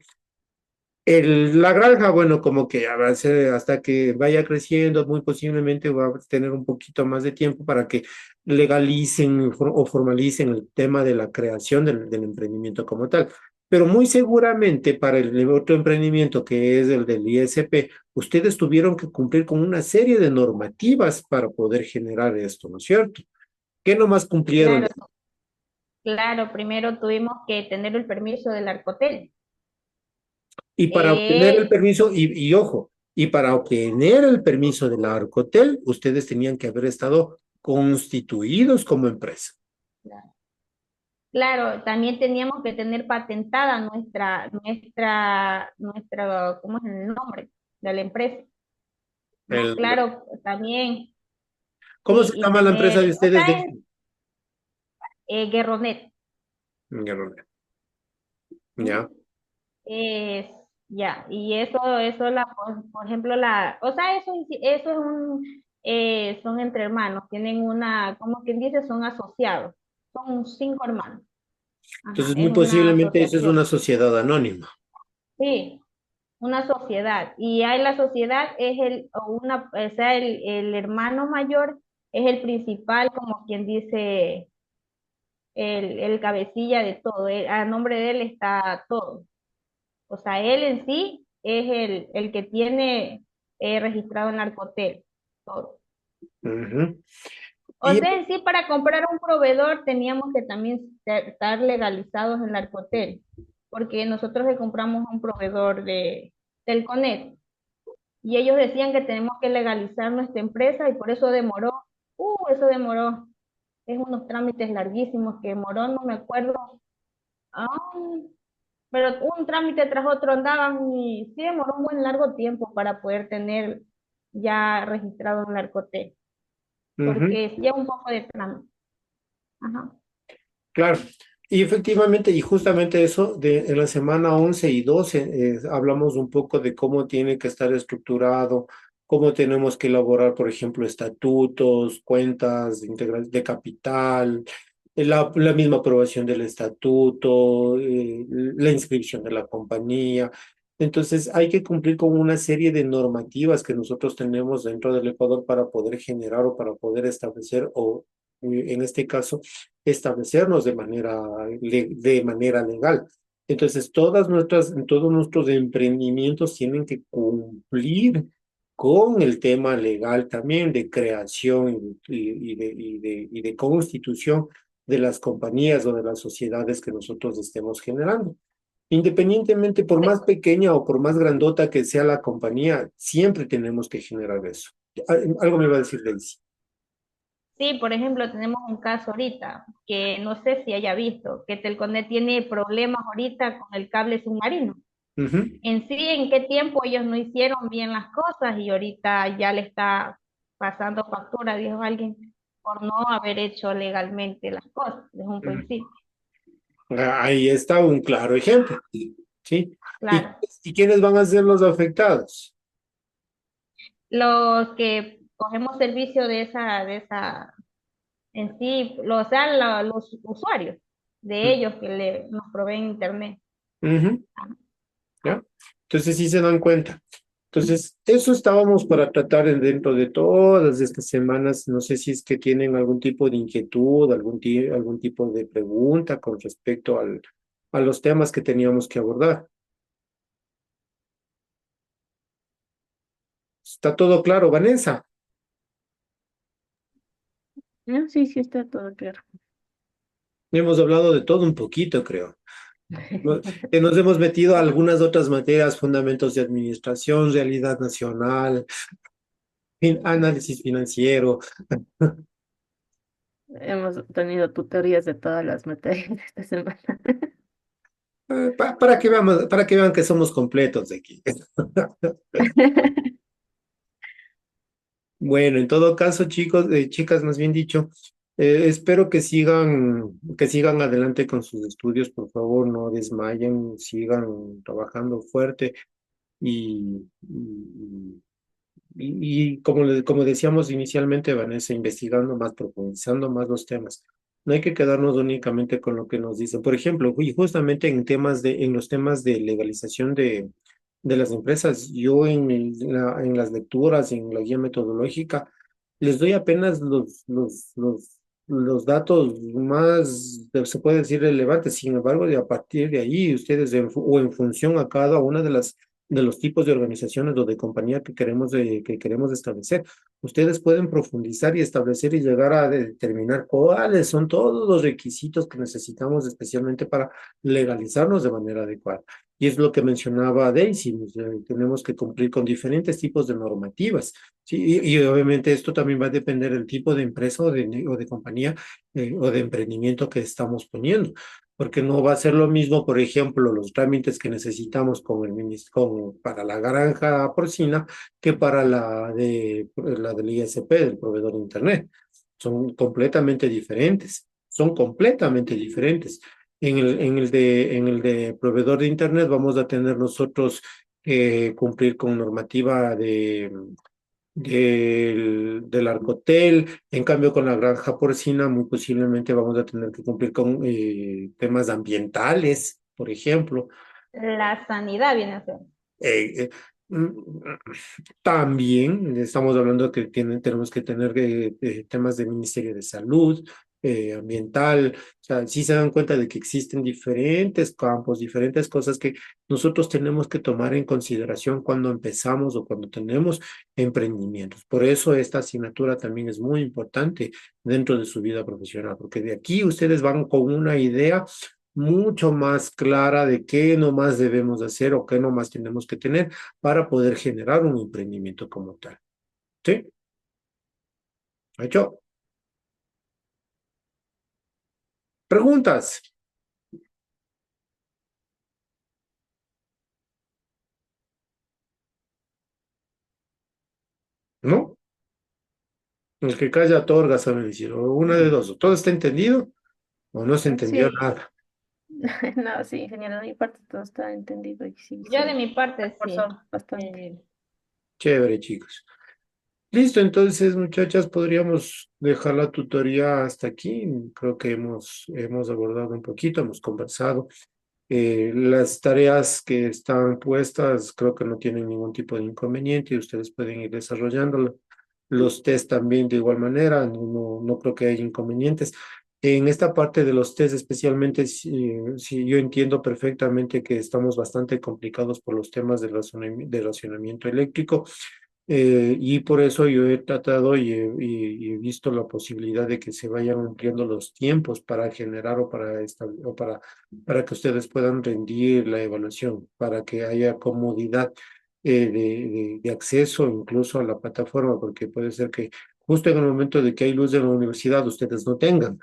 La granja, bueno, como que avance hasta que vaya creciendo, muy posiblemente va a tener un poquito más de tiempo para que legalicen o formalicen el tema de la creación del emprendimiento como tal. Pero muy seguramente para el otro emprendimiento que es el del ISP, ustedes tuvieron que cumplir con una serie de normativas para poder generar esto, ¿no es cierto? ¿Qué nomás cumplieron? Claro, claro, primero tuvimos que tener el permiso del Arcotel. Y para obtener el Eh, permiso, ojo, y para obtener el permiso de la Arcotel, ustedes tenían que haber estado constituidos como empresa. claro, también teníamos que tener patentada ¿cómo es el nombre de la empresa? ¿No? El, Claro, también, ¿Cómo sí, se y llama la empresa de tener, o ustedes? sea, es Guerronet. Ya, no sé. Ya. Ujú. Es, ya, y por ejemplo, o sea, eso es son entre hermanos, tienen como quien dice, son asociados, son 5 hermanos, ajá, Entonces, es muy una posiblemente eso es asociación, una sociedad anónima. sí, una sociedad, y hay la sociedad, o sea, el hermano mayor es el principal, como quien dice, el cabecilla de todo, a nombre de él está todo. O sea, él en sí es el que tiene registrado en Narcotel, todo. Ujú. O Y sea, en sí, para comprar un proveedor teníamos que también estar legalizados en Narcotel, porque nosotros le compramos a un proveedor del CONET y ellos decían que tenemos que legalizar nuestra empresa y por eso demoró, es unos trámites larguísimos que demoró, no me acuerdo, ah, pero un trámite tras otro andaban y sí demoró un buen largo tiempo para poder tener ya registrado un narcoté, Ujú. porque lleva un poco de trámite. Ajá. Claro, y efectivamente, y justamente eso, en la semana 11 y 12 hablamos un poco de cómo tiene que estar estructurado, cómo tenemos que elaborar, por ejemplo, estatutos, cuentas de capital, la misma aprobación del estatuto, la inscripción de la compañía. Entonces, hay que cumplir con una serie de normativas que nosotros tenemos dentro del Ecuador para poder generar o para poder establecer, o en este caso, establecernos de manera legal. Entonces, todos nuestros emprendimientos tienen que cumplir con el tema legal también de creación y de constitución de las compañías o de las sociedades que nosotros estemos generando. Independientemente, por más pequeña o por más grandota que sea la compañía, siempre tenemos que generar eso. Algo me va a decir Daisy. Sí, por ejemplo, tenemos un caso ahorita que no sé si haya visto, que Telconet tiene problemas ahorita con el cable submarino. Ujú. En sí, en qué tiempo ellos no hicieron bien las cosas y ahorita ya le está pasando factura, dijo alguien, por no haber hecho legalmente las cosas desde un principio. Ahí está un claro ejemplo, ¿sí? ¿Y, Claro. y quiénes van a ser los afectados? Los que cogemos servicio de esa, en sí, o sea, los usuarios de ellos que nos proveen internet. Ujú. ¿Ya? Entonces sí se dan cuenta. Entonces, eso estábamos para tratar dentro de todas estas semanas. No sé si es que tienen algún tipo de inquietud, algún tipo de pregunta con respecto a los temas que teníamos que abordar. ¿Está todo claro, Vanessa? No, sí, sí está todo claro. Hemos hablado de todo un poquito, creo. No- Nos hemos metido a algunas otras materias, fundamentos de administración, realidad nacional, análisis financiero. Hemos tenido tutorías de todas las materias esta semana. Para que vean que somos completos de aquí. Bueno, en todo caso, chicos, chicas, más bien dicho, espero que sigan adelante con sus estudios, por favor, no desmayen, sigan trabajando fuerte y, como decíamos inicialmente, Vanessa, investigando más, profundizando más los temas. No hay que quedarnos únicamente con lo que nos dicen. Por ejemplo, y justamente en los temas de legalización de las empresas, yo en las lecturas, en la guía metodológica, les doy apenas los datos más, se puede decir, relevantes. Sin embargo, a partir de ahí, ustedes o en función a cada una de los tipos de organizaciones o de compañía que queremos establecer. Ustedes pueden profundizar y establecer y llegar a determinar cuáles son todos los requisitos que necesitamos especialmente para legalizarnos de manera adecuada. Y es lo que mencionaba Daisy, tenemos que cumplir con diferentes tipos de normativas. Sí, y obviamente esto también va a depender del tipo de empresa o de compañía o de emprendimiento que estamos poniendo, porque no va a ser lo mismo, por ejemplo, los trámites que necesitamos para la granja porcina que para la del ISP, del proveedor de Internet. Son completamente diferentes. En el de proveedor de Internet vamos a tener nosotros que cumplir con normativa del Arcotel. En cambio, con la granja porcina, muy posiblemente vamos a tener que cumplir con temas ambientales, por ejemplo. La sanidad viene a ser. Eh, eh, mm, También estamos hablando que tenemos que tener temas de Ministerio de Salud, ambiental. O sea, sí se dan cuenta de que existen diferentes campos, diferentes cosas que nosotros tenemos que tomar en consideración cuando empezamos o cuando tenemos emprendimientos. Por eso esta asignatura también es muy importante dentro de su vida profesional, porque de aquí ustedes van con una idea mucho más clara de qué nomás debemos hacer o qué nomás tenemos que tener para poder generar un emprendimiento como tal. ¿Sí? ¿Hecho? ¿Preguntas? ¿No? El que calla otorga, sabe decir. O una de dos, o todo está entendido o no se entendió Sí, nada. no, sí, ingeniero, de mi parte todo está entendido y sí, Yo de se mi parte sí. esforzó bastante. Chévere, chicos. Listo, entonces, muchachas, podríamos dejar la tutoría hasta aquí. Creo que hemos abordado un poquito, hemos conversado. Las tareas que están puestas creo que no tienen ningún tipo de inconveniente y ustedes pueden ir desarrollándolas. Los test también de igual manera, no creo que haya inconvenientes. En esta parte de los test especialmente, si yo entiendo perfectamente que estamos bastante complicados por los temas de racionamiento eléctrico. Y por eso yo he tratado y he visto la posibilidad de que se vayan ampliando los tiempos para generar para que ustedes puedan rendir la evaluación, para que haya comodidad de acceso incluso a la plataforma, porque puede ser que justo en el momento de que hay luz en la universidad ustedes no tengan.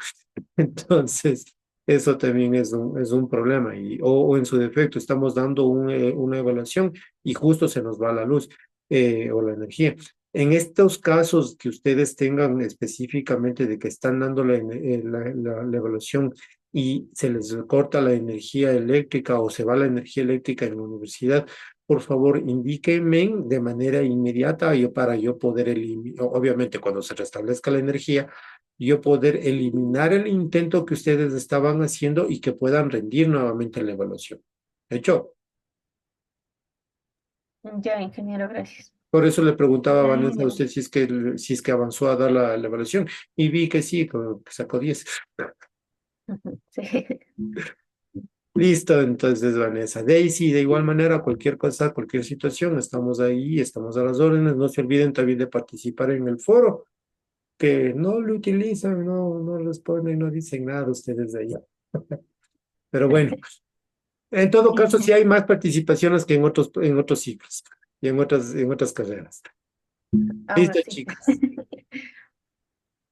Entonces, eso también es un problema. O en su defecto, estamos dando una evaluación y justo se nos va la luz o la energía. En estos casos que ustedes tengan específicamente de que están dando la evaluación y se les corta la energía eléctrica o se va la energía eléctrica en la universidad, por favor, indíquenme de manera inmediata para yo poder eliminar, obviamente cuando se restablezca la energía, yo poder eliminar el intento que ustedes estaban haciendo y que puedan rendir nuevamente la evaluación. ¿Hecho? Ya, ingeniero, gracias. Por eso le preguntaba a Ya, Vanessa a ingeniero. usted si es que avanzó a dar la evaluación y vi que sí, que sacó 10. Ujú, sí. Listo, entonces Vanessa. Daisy, de igual manera, cualquier cosa, cualquier situación, estamos ahí, estamos a las órdenes. No se olviden también de participar en el foro, que no lo utilizan, no responden, no dicen nada ustedes de allá. Pero bueno, en todo caso, sí hay más participaciones que en otros ciclos y en otras carreras. Ahora Listo, sí. chicas. Eso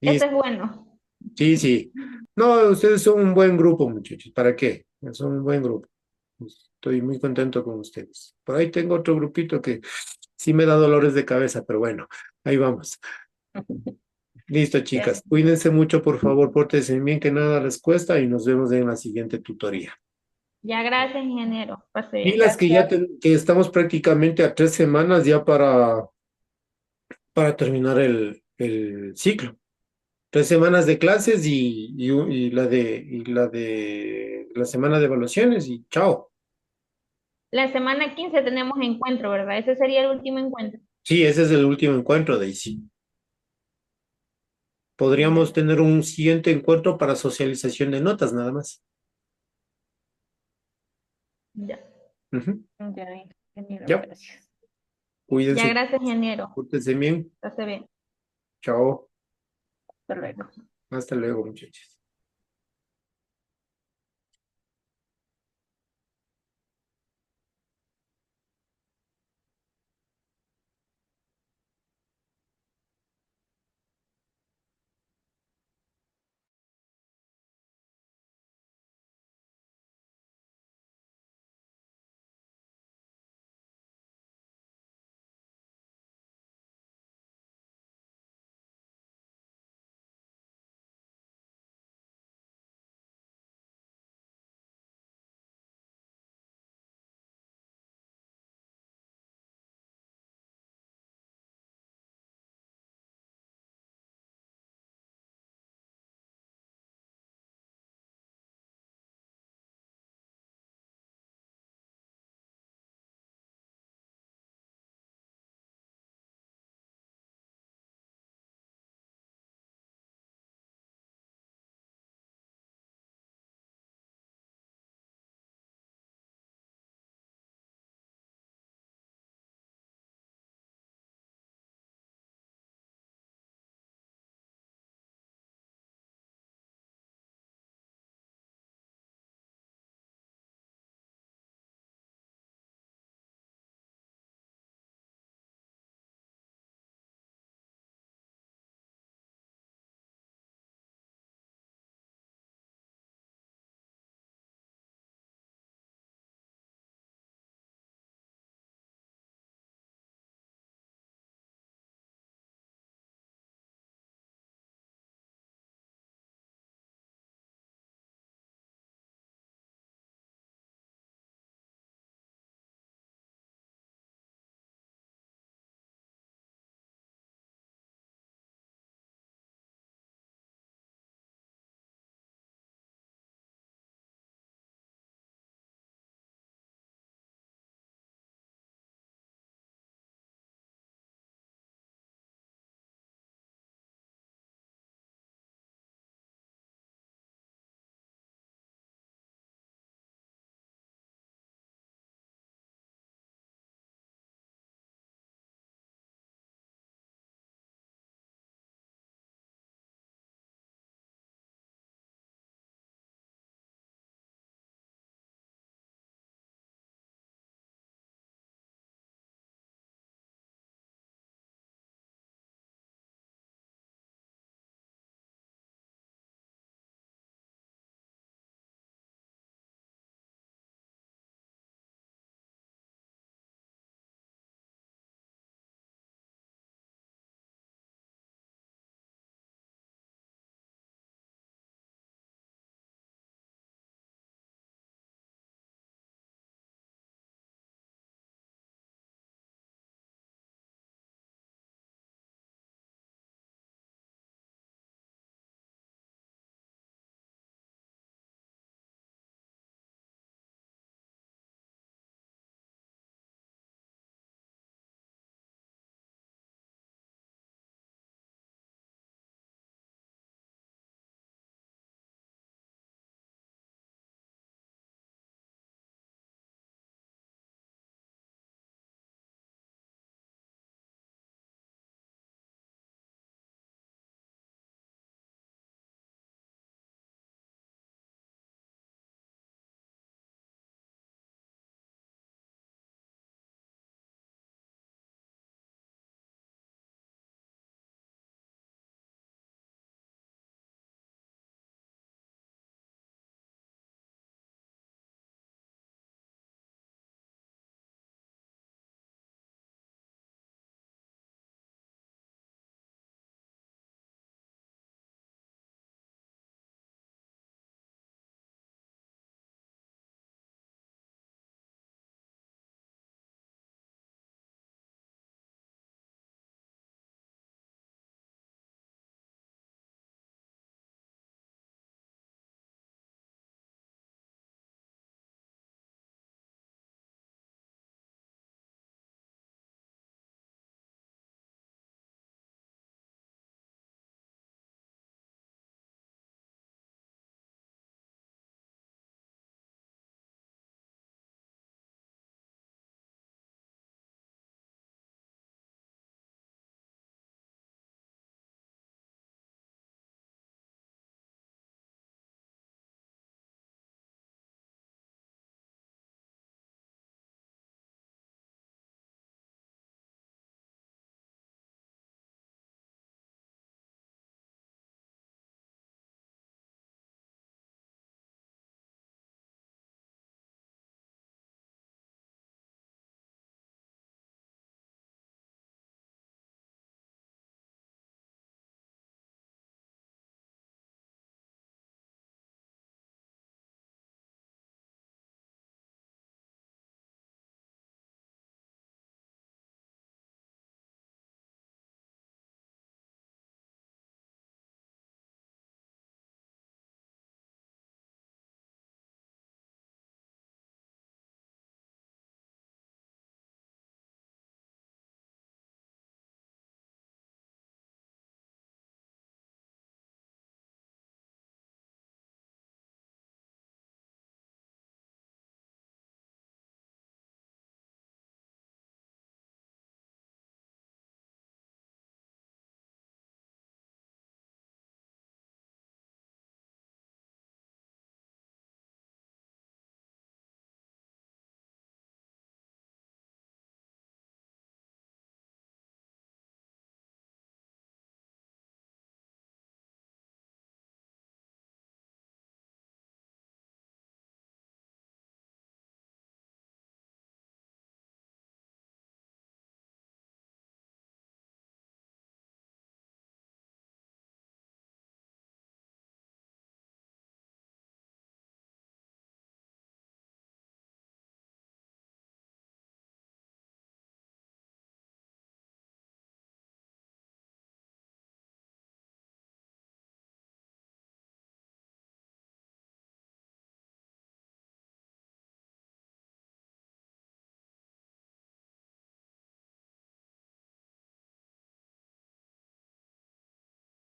Listo. es bueno. Sí, sí. No, ustedes son un buen grupo, muchachos. ¿Para qué? Son un buen grupo. Estoy muy contento con ustedes. Por ahí tengo otro grupito que sí me da dolores de cabeza, pero bueno, ahí vamos. Listo, Ya, chicas. Cuídense mucho, por favor, pórtense bien, que nada les cuesta y nos vemos en la siguiente tutoría. Ya, gracias, ingeniero. Pase Y bien. las que que estamos prácticamente a 3 semanas ya para terminar el ciclo. 3 semanas de clases y la semana de evaluaciones y chao. La semana 15 tenemos encuentro, ¿verdad? Ese sería el último encuentro. Sí, ese es el último encuentro, Daisy. Podríamos Ya, tener un siguiente encuentro para socialización de notas, nada más. ya. Ujú. ya, ingeniero, Ya, gracias. Ya, cuídense, gracias, ingeniero. pórtense bien. Pase bien. Chao. Hasta luego. Hasta luego, muchachos.